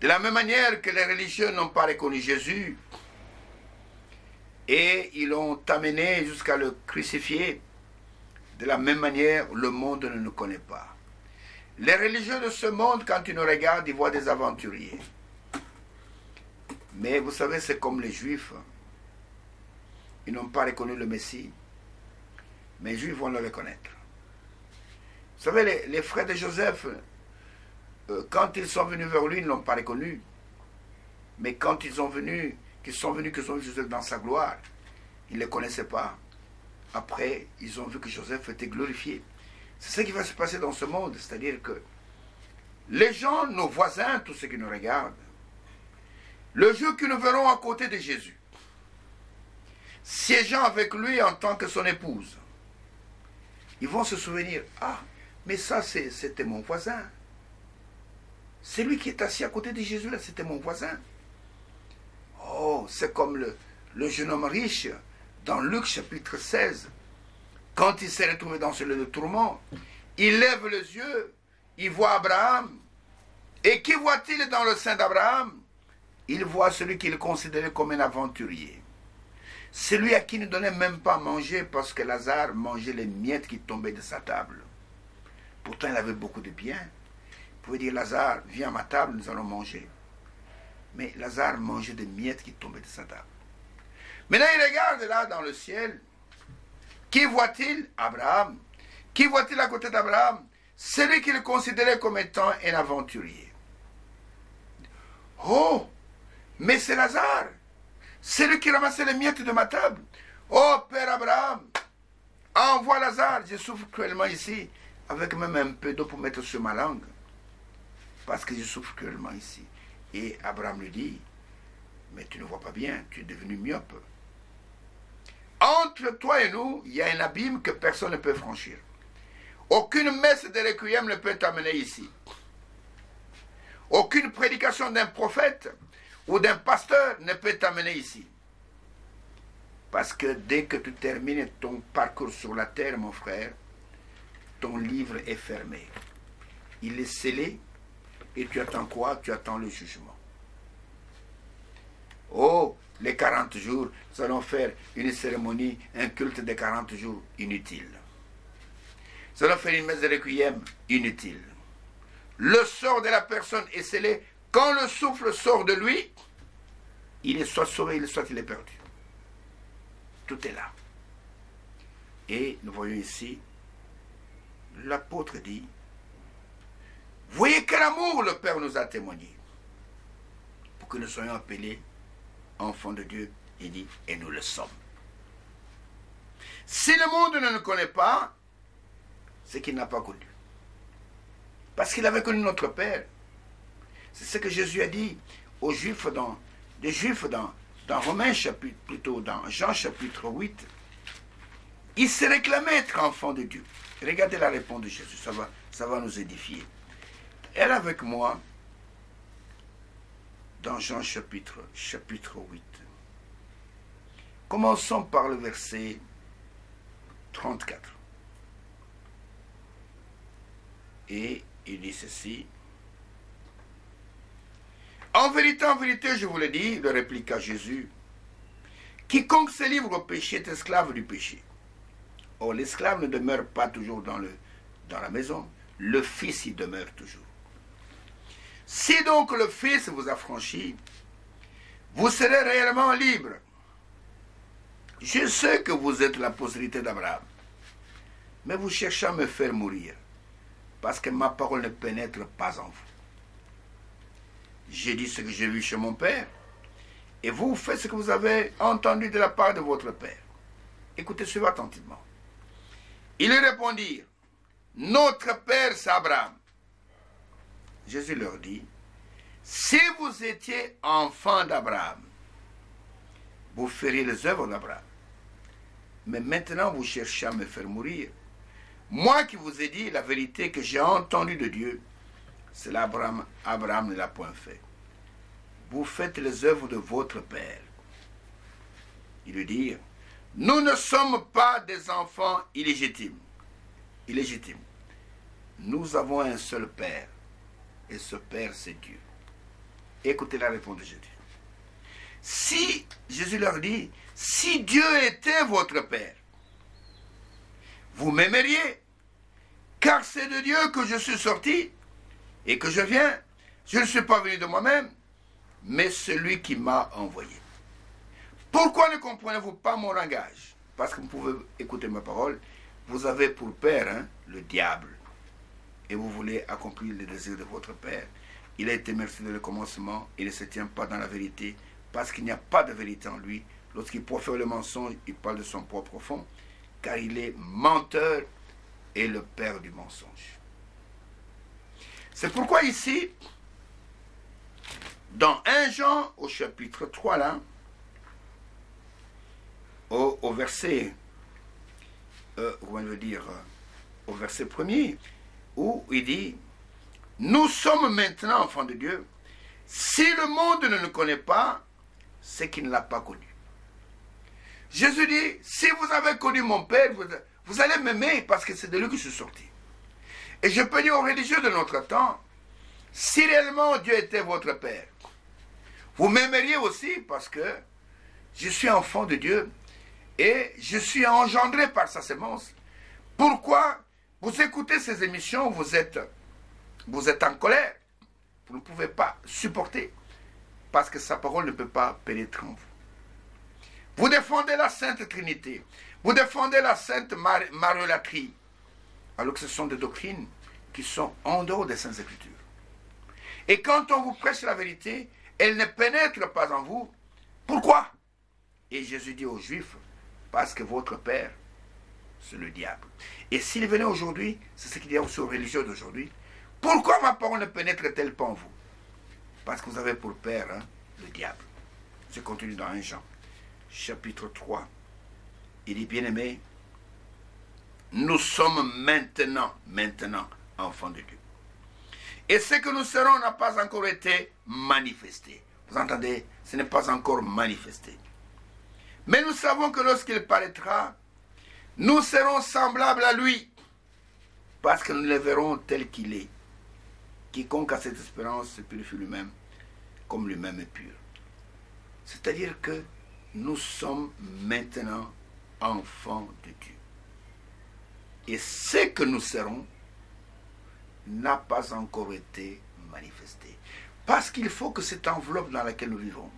De la même manière que les religieux n'ont pas reconnu Jésus et ils l'ont amené jusqu'à le crucifier, de la même manière, le monde ne nous connaît pas. Les religieux de ce monde, quand ils nous regardent, ils voient des aventuriers. Mais vous savez, c'est comme les Juifs. Ils n'ont pas reconnu le Messie, mais les Juifs vont le reconnaître. Vous savez, les frères de Joseph, quand ils sont venus vers lui, ils ne l'ont pas reconnu. Mais quand ils sont venus Joseph dans sa gloire, ils ne le connaissaient pas. Après, ils ont vu que Joseph était glorifié. C'est ce qui va se passer dans ce monde. C'est-à-dire que les gens, nos voisins, tous ceux qui nous regardent, le jour que nous verrons à côté de Jésus, siégeant avec lui en tant que son épouse, ils vont se souvenir, ah, mais ça c'était mon voisin. C'est lui qui est assis à côté de Jésus, là, c'était mon voisin. Oh, c'est comme le jeune homme riche dans Luc chapitre 16. Quand il s'est retrouvé dans ce lieu de tourment, il lève les yeux, il voit Abraham. Et qui voit-il dans le sein d'Abraham? Il voit celui qu'il considérait comme un aventurier. Celui à qui il ne donnait même pas à manger parce que Lazare mangeait les miettes qui tombaient de sa table. Pourtant, il avait beaucoup de biens. Il pouvait dire, Lazare, viens à ma table, nous allons manger. Mais Lazare mangeait des miettes qui tombaient de sa table. Maintenant, il regarde là dans le ciel. Qui voit-il? Abraham. Qui voit-il à côté d'Abraham? Celui qu'il considérait comme étant un aventurier. Oh, mais c'est Lazare. C'est lui qui ramassait les miettes de ma table. Oh, Père Abraham, envoie Lazare, je souffre cruellement ici, avec même un peu d'eau pour mettre sur ma langue, parce que je souffre cruellement ici. Et Abraham lui dit, mais tu ne vois pas bien, tu es devenu myope. Entre toi et nous, il y a un abîme que personne ne peut franchir. Aucune messe de requiem ne peut t'amener ici. Aucune prédication d'un prophète ou d'un pasteur ne peut t'amener ici. Parce que dès que tu termines ton parcours sur la terre, mon frère, ton livre est fermé. Il est scellé et tu attends quoi? Tu attends le jugement. Oh, les 40 jours, nous allons faire une cérémonie, un culte de 40 jours, inutile. Nous allons faire une messe de requiem, inutile. Le sort de la personne est scellé. Quand le souffle sort de lui, il est soit sauvé, soit il est perdu. Tout est là. Et nous voyons ici, l'apôtre dit, voyez quel amour le Père nous a témoigné, pour que nous soyons appelés enfants de Dieu, il dit, et nous le sommes. Si le monde ne nous connaît pas, c'est qu'il n'a pas connu. Parce qu'il avait connu notre Père. C'est ce que Jésus a dit aux Juifs dans Romains chapitre, plutôt dans Jean chapitre 8. Il se réclamait être enfant de Dieu. Regardez la réponse de Jésus, ça va nous édifier. Elle avec moi dans Jean chapitre 8. Commençons par le verset 34. Et il dit ceci. En vérité, je vous le dis, le répliqua Jésus, quiconque se livre au péché est esclave du péché. Or, l'esclave ne demeure pas toujours dans la maison, le Fils y demeure toujours. Si donc le Fils vous affranchit, vous serez réellement libre. Je sais que vous êtes la postérité d'Abraham, mais vous cherchez à me faire mourir, parce que ma parole ne pénètre pas en vous. J'ai dit ce que j'ai vu chez mon Père, et vous faites ce que vous avez entendu de la part de votre Père. Écoutez, suivez attentivement. Ils lui répondirent, notre Père c'est Abraham. Jésus leur dit, si vous étiez enfants d'Abraham, vous feriez les œuvres d'Abraham. Mais maintenant vous cherchez à me faire mourir. Moi qui vous ai dit la vérité que j'ai entendue de Dieu, cela Abraham ne l'a point fait. Vous faites les œuvres de votre Père. Ils lui dirent, nous ne sommes pas des enfants illégitimes. Nous avons un seul Père, et ce Père c'est Dieu. Écoutez la réponse de Jésus. Si, Jésus leur dit, si Dieu était votre Père, vous m'aimeriez, car c'est de Dieu que je suis sorti et que je viens. Je ne suis pas venu de moi-même, mais celui qui m'a envoyé. Pourquoi ne comprenez-vous pas mon langage? Parce que vous pouvez écouter ma parole. Vous avez pour père le diable, et vous voulez accomplir les désirs de votre père. Il a été merci dès le commencement, il ne se tient pas dans la vérité, parce qu'il n'y a pas de vérité en lui. Lorsqu'il profère le mensonge, il parle de son propre fond, car il est menteur et le père du mensonge. C'est pourquoi ici, dans 1 Jean, au chapitre 3, là, au verset, au verset 1er, où il dit, nous sommes maintenant enfants de Dieu. Si le monde ne nous connaît pas, c'est qu'il ne l'a pas connu. Jésus dit, si vous avez connu mon Père, vous allez m'aimer parce que c'est de lui que je suis sorti. Et je peux dire aux religieux de notre temps, si réellement Dieu était votre Père, vous m'aimeriez aussi parce que je suis enfant de Dieu et je suis engendré par sa sémence. Pourquoi vous écoutez ces émissions, vous êtes en colère, vous ne pouvez pas supporter parce que sa parole ne peut pas pénétrer en vous. Vous défendez la Sainte Trinité, vous défendez la Sainte Mariolatrie, alors que ce sont des doctrines qui sont en dehors des Saintes Écritures. Et quand on vous prêche la vérité, elle ne pénètre pas en vous. Pourquoi? Et Jésus dit aux Juifs, parce que votre Père c'est le diable. Et s'il venait aujourd'hui, c'est ce qu'il y a aussi aux religieux d'aujourd'hui, pourquoi ma parole ne pénètre-t-elle pas en vous? Parce que vous avez pour père le diable. Je continue dans 1 Jean, chapitre 3. Il dit, bien-aimé, nous sommes maintenant enfants de Dieu. Et ce que nous serons n'a pas encore été manifesté. Vous entendez? Ce n'est pas encore manifesté. Mais nous savons que lorsqu'il paraîtra, nous serons semblables à lui, parce que nous le verrons tel qu'il est. Quiconque a cette espérance se purifie lui-même, comme lui-même est pur. C'est-à-dire que nous sommes maintenant enfants de Dieu. Et ce que nous serons n'a pas encore été manifesté. Parce qu'il faut que cette enveloppe dans laquelle nous vivons,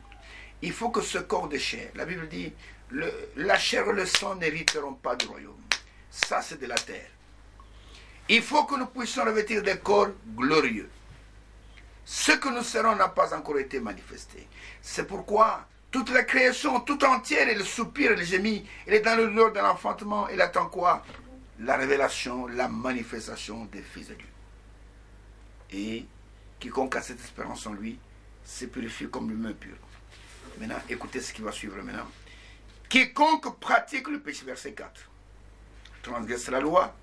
il faut que ce corps de chair, la Bible dit, la chair et le sang n'hériteront pas du royaume. Ça, c'est de la terre. Il faut que nous puissions revêtir des corps glorieux. Ce que nous serons n'a pas encore été manifesté. C'est pourquoi toute la création, tout entière, elle soupire, elle gémit, elle est dans le douleur de l'enfantement, elle attend quoi? La révélation, la manifestation des fils de Dieu. Et quiconque a cette espérance en lui se purifie comme lui-même pur. Maintenant, écoutez ce qui va suivre maintenant. Quiconque pratique le péché, verset 4, transgresse la loi,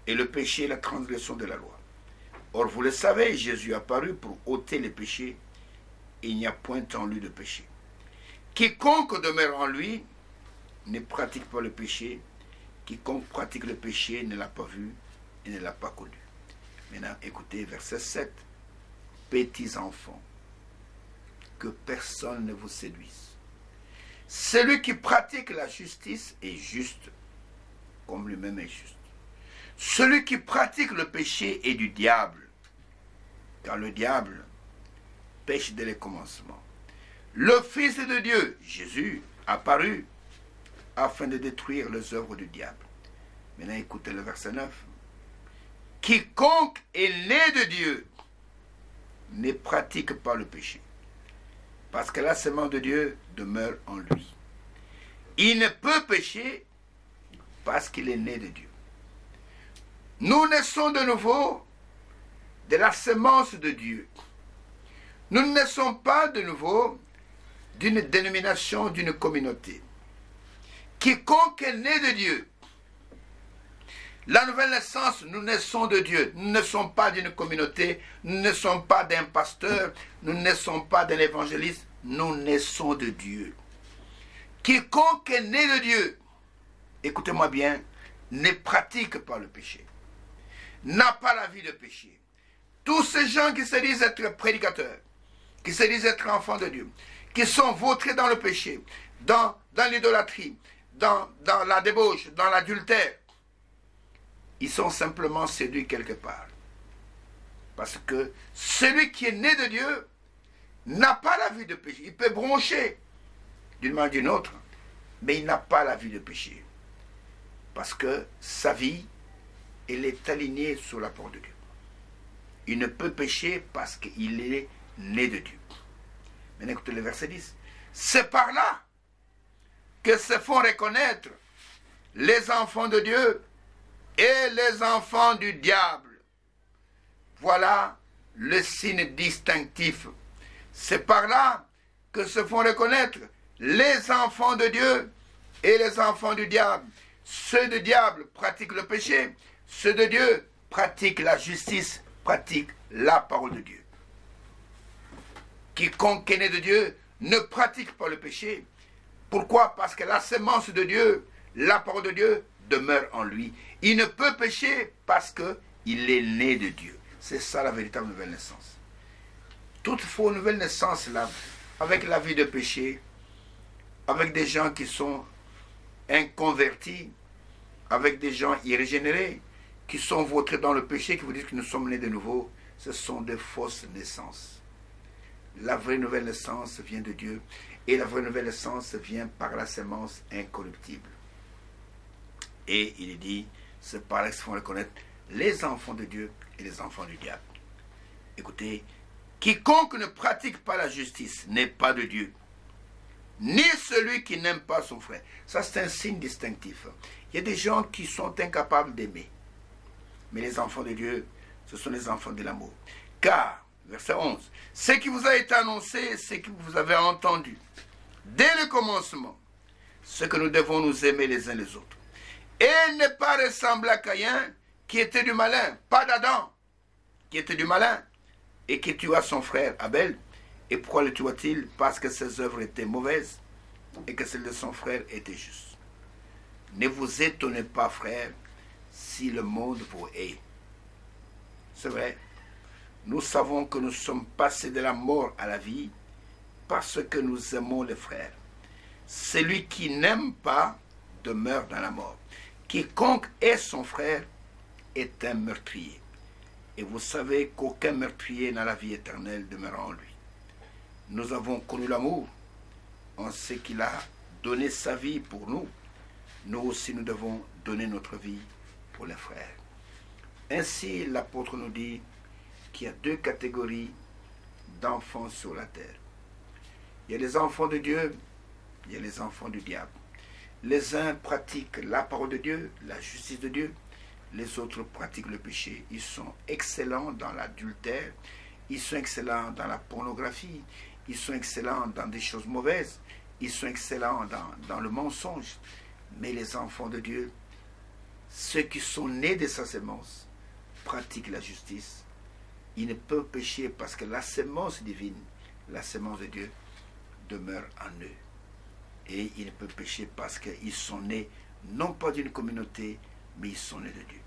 et le péché est la transgression de la loi. Or, vous le savez, Jésus est apparu pour ôter les péchés, et il n'y a point en lui de péché. Quiconque demeure en lui ne pratique pas le péché. Quiconque pratique le péché ne l'a pas vu et ne l'a pas connu. Maintenant, écoutez, verset 7. Petits enfants, que personne ne vous séduise. Celui qui pratique la justice est juste, comme lui-même est juste. Celui qui pratique le péché est du diable, car le diable pêche dès le commencement. Le Fils de Dieu, Jésus, apparu afin de détruire les œuvres du diable. Maintenant, écoutez le verset 9. Quiconque est né de Dieu ne pratique pas le péché, parce que la semence de Dieu demeure en lui. Il ne peut pécher parce qu'il est né de Dieu. Nous naissons de nouveau de la semence de Dieu. Nous ne naissons pas de nouveau d'une dénomination, d'une communauté. Quiconque est né de Dieu, la nouvelle naissance, nous naissons de Dieu. Nous ne naissons pas d'une communauté, nous ne naissons pas d'un pasteur, nous ne naissons pas d'un évangéliste, nous naissons de Dieu. Quiconque est né de Dieu, écoutez-moi bien, ne pratique pas le péché, n'a pas la vie de péché. Tous ces gens qui se disent être prédicateurs, qui se disent être enfants de Dieu, qui sont vautrés dans le péché, dans l'idolâtrie, dans la débauche, dans l'adultère, ils sont simplement séduits quelque part. Parce que celui qui est né de Dieu n'a pas la vie de péché. Il peut broncher d'une manière ou d'une autre, mais il n'a pas la vie de péché. Parce que sa vie, elle est alignée sur la parole de Dieu. Il ne peut pécher parce qu'il est né de Dieu. Maintenant, écoutez le verset 10. C'est par là que se font reconnaître les enfants de Dieu et les enfants du diable. Voilà le signe distinctif. C'est par là que se font reconnaître les enfants de Dieu et les enfants du diable. Ceux du diable pratiquent le péché, ceux de Dieu pratiquent la justice, pratiquent la parole de Dieu. Quiconque est né de Dieu ne pratique pas le péché. Pourquoi? Parce que la semence de Dieu, la parole de Dieu, demeure en lui. Il ne peut pécher parce qu'il est né de Dieu. C'est ça la véritable nouvelle naissance. Toutefois, nouvelle naissance, là, avec la vie de péché, avec des gens qui sont inconvertis, avec des gens irrégénérés, qui sont vautrés dans le péché, qui vous disent que nous sommes nés de nouveau, ce sont des fausses naissances. La vraie nouvelle naissance vient de Dieu, et la vraie nouvelle naissance vient par la semence incorruptible. Et il est dit, c'est par là qu'ils font reconnaître les enfants de Dieu et les enfants du diable. Écoutez, quiconque ne pratique pas la justice n'est pas de Dieu, ni celui qui n'aime pas son frère. Ça, c'est un signe distinctif. Il y a des gens qui sont incapables d'aimer. Mais les enfants de Dieu, ce sont les enfants de l'amour. Car, verset 11, ce qui vous a été annoncé, ce que vous avez entendu, dès le commencement, ce que nous devons nous aimer les uns les autres. Et ne pas ressembler à Caïn, qui était du malin, pas d'Adam, qui était du malin, et qui tua son frère Abel. Et pourquoi le tua-t-il? Parce que ses œuvres étaient mauvaises, et que celles de son frère étaient justes. Ne vous étonnez pas, frères, si le monde vous hait. C'est vrai, nous savons que nous sommes passés de la mort à la vie, parce que nous aimons les frères. Celui qui n'aime pas demeure dans la mort. Quiconque est son frère est un meurtrier. Et vous savez qu'aucun meurtrier n'a la vie éternelle demeurant en lui. Nous avons connu l'amour. On sait qu'il a donné sa vie pour nous. Nous aussi, nous devons donner notre vie pour les frères. Ainsi, l'apôtre nous dit qu'il y a deux catégories d'enfants sur la terre. Il y a les enfants de Dieu, il y a les enfants du diable. Les uns pratiquent la parole de Dieu, la justice de Dieu. Les autres pratiquent le péché. Ils sont excellents dans l'adultère. Ils sont excellents dans la pornographie. Ils sont excellents dans des choses mauvaises. Ils sont excellents dans le mensonge. Mais les enfants de Dieu, ceux qui sont nés de sa sémence, pratiquent la justice. Ils ne peuvent pécher parce que la sémence divine, la sémence de Dieu, demeure en eux. Et ils ne peuvent pécher parce qu'ils sont nés non pas d'une communauté, mais ils sont nés de Dieu.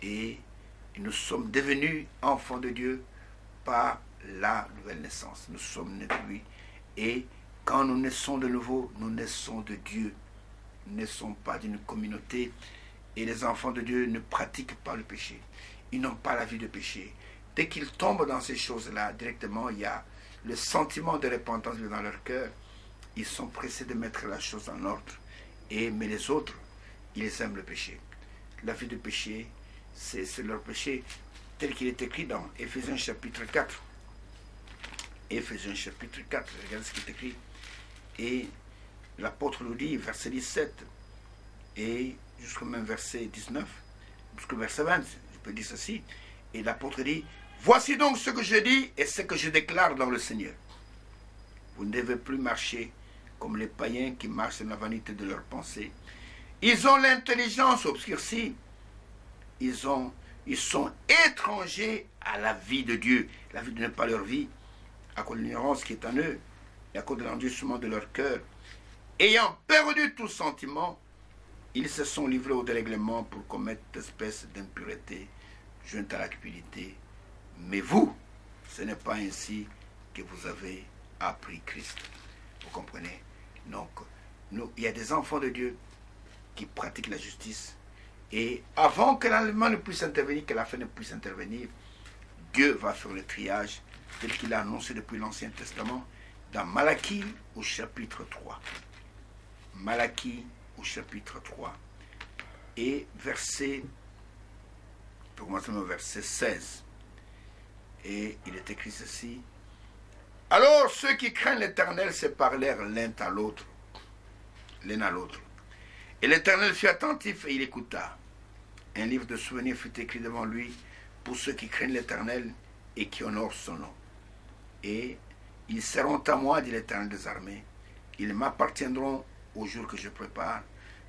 Et nous sommes devenus enfants de Dieu par la nouvelle naissance. Nous sommes nés de lui. Et quand nous naissons de nouveau, nous naissons de Dieu. Nous ne naissons pas d'une communauté. Et les enfants de Dieu ne pratiquent pas le péché. Ils n'ont pas la vie de péché. Dès qu'ils tombent dans ces choses-là, directement, il y a le sentiment de repentance dans leur cœur. Ils sont pressés de mettre la chose en ordre. Mais les autres, ils aiment le péché. La vie de péché, c'est leur péché tel qu'il est écrit dans Éphésiens chapitre 4. Éphésiens chapitre 4, regardez ce qui est écrit. Et l'apôtre nous dit, verset 17, et jusqu'au même verset 19, jusqu'au verset 20, je peux dire ceci. Et l'apôtre dit, voici donc ce que je dis et ce que je déclare dans le Seigneur. Vous ne devez plus marcher comme les païens qui marchent dans la vanité de leurs pensées. Ils ont l'intelligence obscurcie. Ils sont étrangers à la vie de Dieu. La vie n'est pas leur vie, à cause de l'ignorance qui est en eux, et à cause de l'endurcissement de leur cœur. Ayant perdu tout sentiment, ils se sont livrés au dérèglement pour commettre d'espèces d'impureté jointes à la cupidité. Mais vous, ce n'est pas ainsi que vous avez appris Christ. Vous comprenez? Donc, il y a des enfants de Dieu qui pratiquent la justice. Et avant que l'enlèvement ne puisse intervenir, que la fin ne puisse intervenir, Dieu va faire le triage tel qu'il a annoncé depuis l'Ancien Testament dans Malachie au chapitre 3. Malachie au chapitre 3 et verset 16. Et il est écrit ceci. Alors ceux qui craignent l'Éternel se parlèrent l'un à l'autre. Et l'Éternel fut attentif et il écouta. Un livre de souvenirs fut écrit devant lui pour ceux qui craignent l'Éternel et qui honorent son nom. Et ils seront à moi, dit l'Éternel des armées. Ils m'appartiendront au jour que je prépare.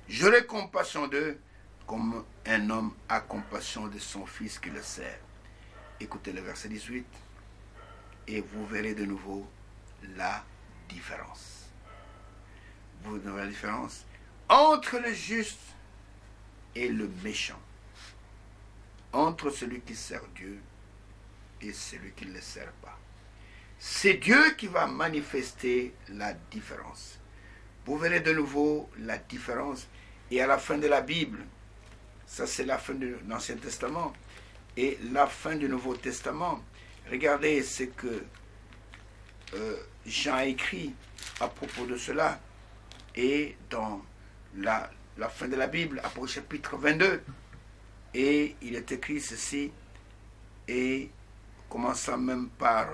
J'aurai compassion d'eux comme un homme a compassion de son fils qui le sert. Écoutez le verset 18. Et vous verrez de nouveau la différence. Vous verrez la différence entre le juste et le méchant. Entre celui qui sert Dieu et celui qui ne le sert pas. C'est Dieu qui va manifester la différence. Vous verrez de nouveau la différence. Et à la fin de la Bible, ça c'est la fin de l'Ancien Testament, et la fin du Nouveau Testament, regardez ce que Jean a écrit à propos de cela. Et dans la fin de la Bible, après le chapitre 22, et il est écrit ceci, et commençant même par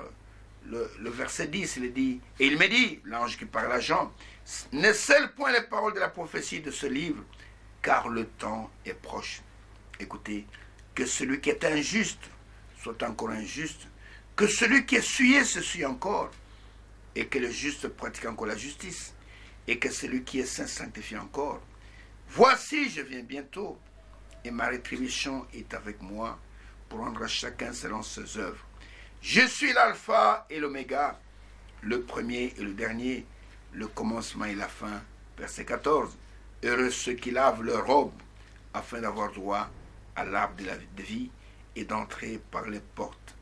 le verset 10, il dit, et il me dit, l'ange qui parle à Jean, ne scelle point les paroles de la prophétie de ce livre, car le temps est proche. Écoutez, que celui qui est injuste soit encore injuste, que celui qui est souillé se souille encore, et que le juste pratique encore la justice, et que celui qui est saint sanctifie encore. Voici, je viens bientôt, et ma rétribution est avec moi, pour rendre à chacun selon ses œuvres. Je suis l'alpha et l'oméga, le premier et le dernier, le commencement et la fin. Verset 14. Heureux ceux qui lavent leurs robes, afin d'avoir droit à l'arbre de la vie et d'entrer par les portes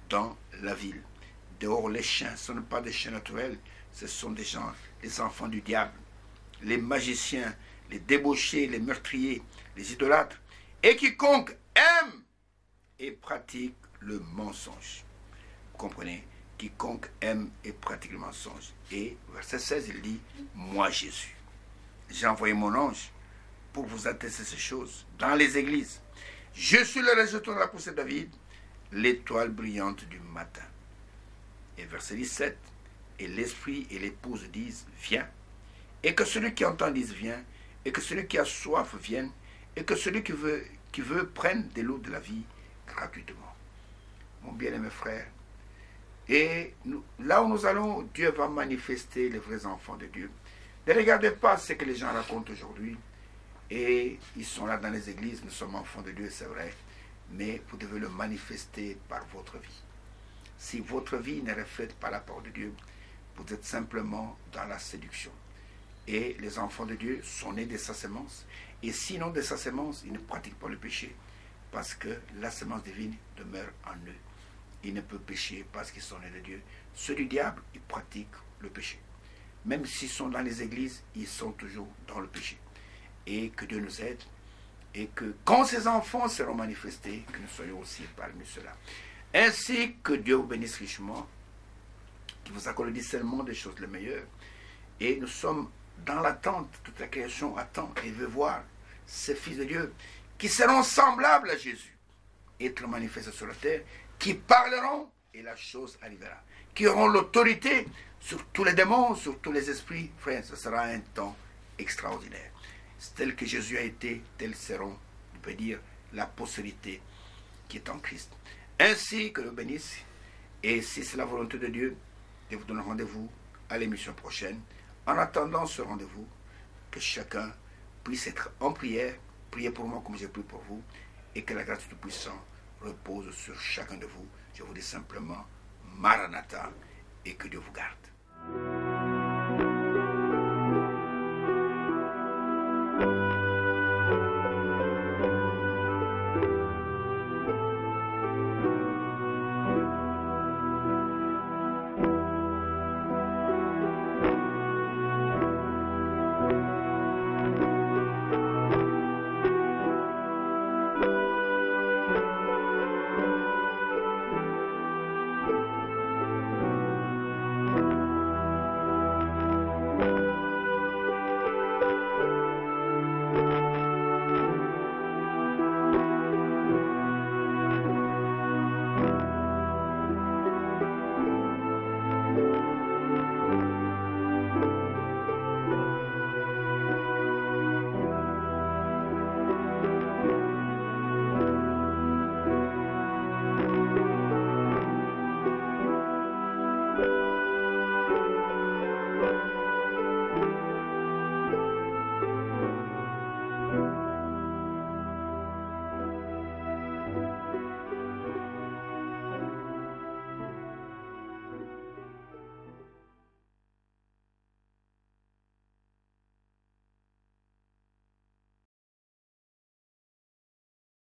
dans la ville. Dehors, les chiens, ce ne sont pas des chiens naturels, ce sont des gens, les enfants du diable, les magiciens, les débauchés, les meurtriers, les idolâtres, et quiconque aime et pratique le mensonge. Vous comprenez? Quiconque aime et pratique le mensonge. Et verset 16, il dit, moi Jésus, j'ai envoyé mon ange pour vous attester ces choses dans les églises. Je suis le résultat de la poussée de David, l'étoile brillante du matin. Et verset 17, et l'esprit et l'épouse disent, viens, et que celui qui entend dise, viens, et que celui qui a soif vienne, et que celui qui veut prenne de l'eau de la vie gratuitement. Mon bien-aimé frère, et là où nous allons, Dieu va manifester les vrais enfants de Dieu. Ne regardez pas ce que les gens racontent aujourd'hui, et ils sont là dans les églises, nous sommes enfants de Dieu, c'est vrai, mais vous devez le manifester par votre vie. Si votre vie ne reflète pas la parole de Dieu, vous êtes simplement dans la séduction. Et les enfants de Dieu sont nés de sa sémence, et sinon de sa sémence, ils ne pratiquent pas le péché, parce que la sémence divine demeure en eux. Ils ne peuvent pécher parce qu'ils sont nés de Dieu. Ceux du diable, ils pratiquent le péché. Même s'ils sont dans les églises, ils sont toujours dans le péché. Et que Dieu nous aide, et que quand ces enfants seront manifestés, que nous soyons aussi parmi ceux-là. Ainsi que Dieu vous bénisse richement, qui vous accorde le discernement des choses les meilleures. Et nous sommes dans l'attente, toute la création attend et veut voir ces fils de Dieu qui seront semblables à Jésus, être manifestés sur la terre, qui parleront et la chose arrivera, qui auront l'autorité sur tous les démons, sur tous les esprits. Frère, ce sera un temps extraordinaire. Tel que Jésus a été, tels seront, on peut dire, la postérité qui est en Christ. Ainsi que le bénisse, et si c'est la volonté de Dieu, je vous donne rendez-vous à l'émission prochaine. En attendant ce rendez-vous, que chacun puisse être en prière, priez pour moi comme j'ai prié pour vous, et que la grâce du Tout-Puissant repose sur chacun de vous. Je vous dis simplement Maranatha, et que Dieu vous garde.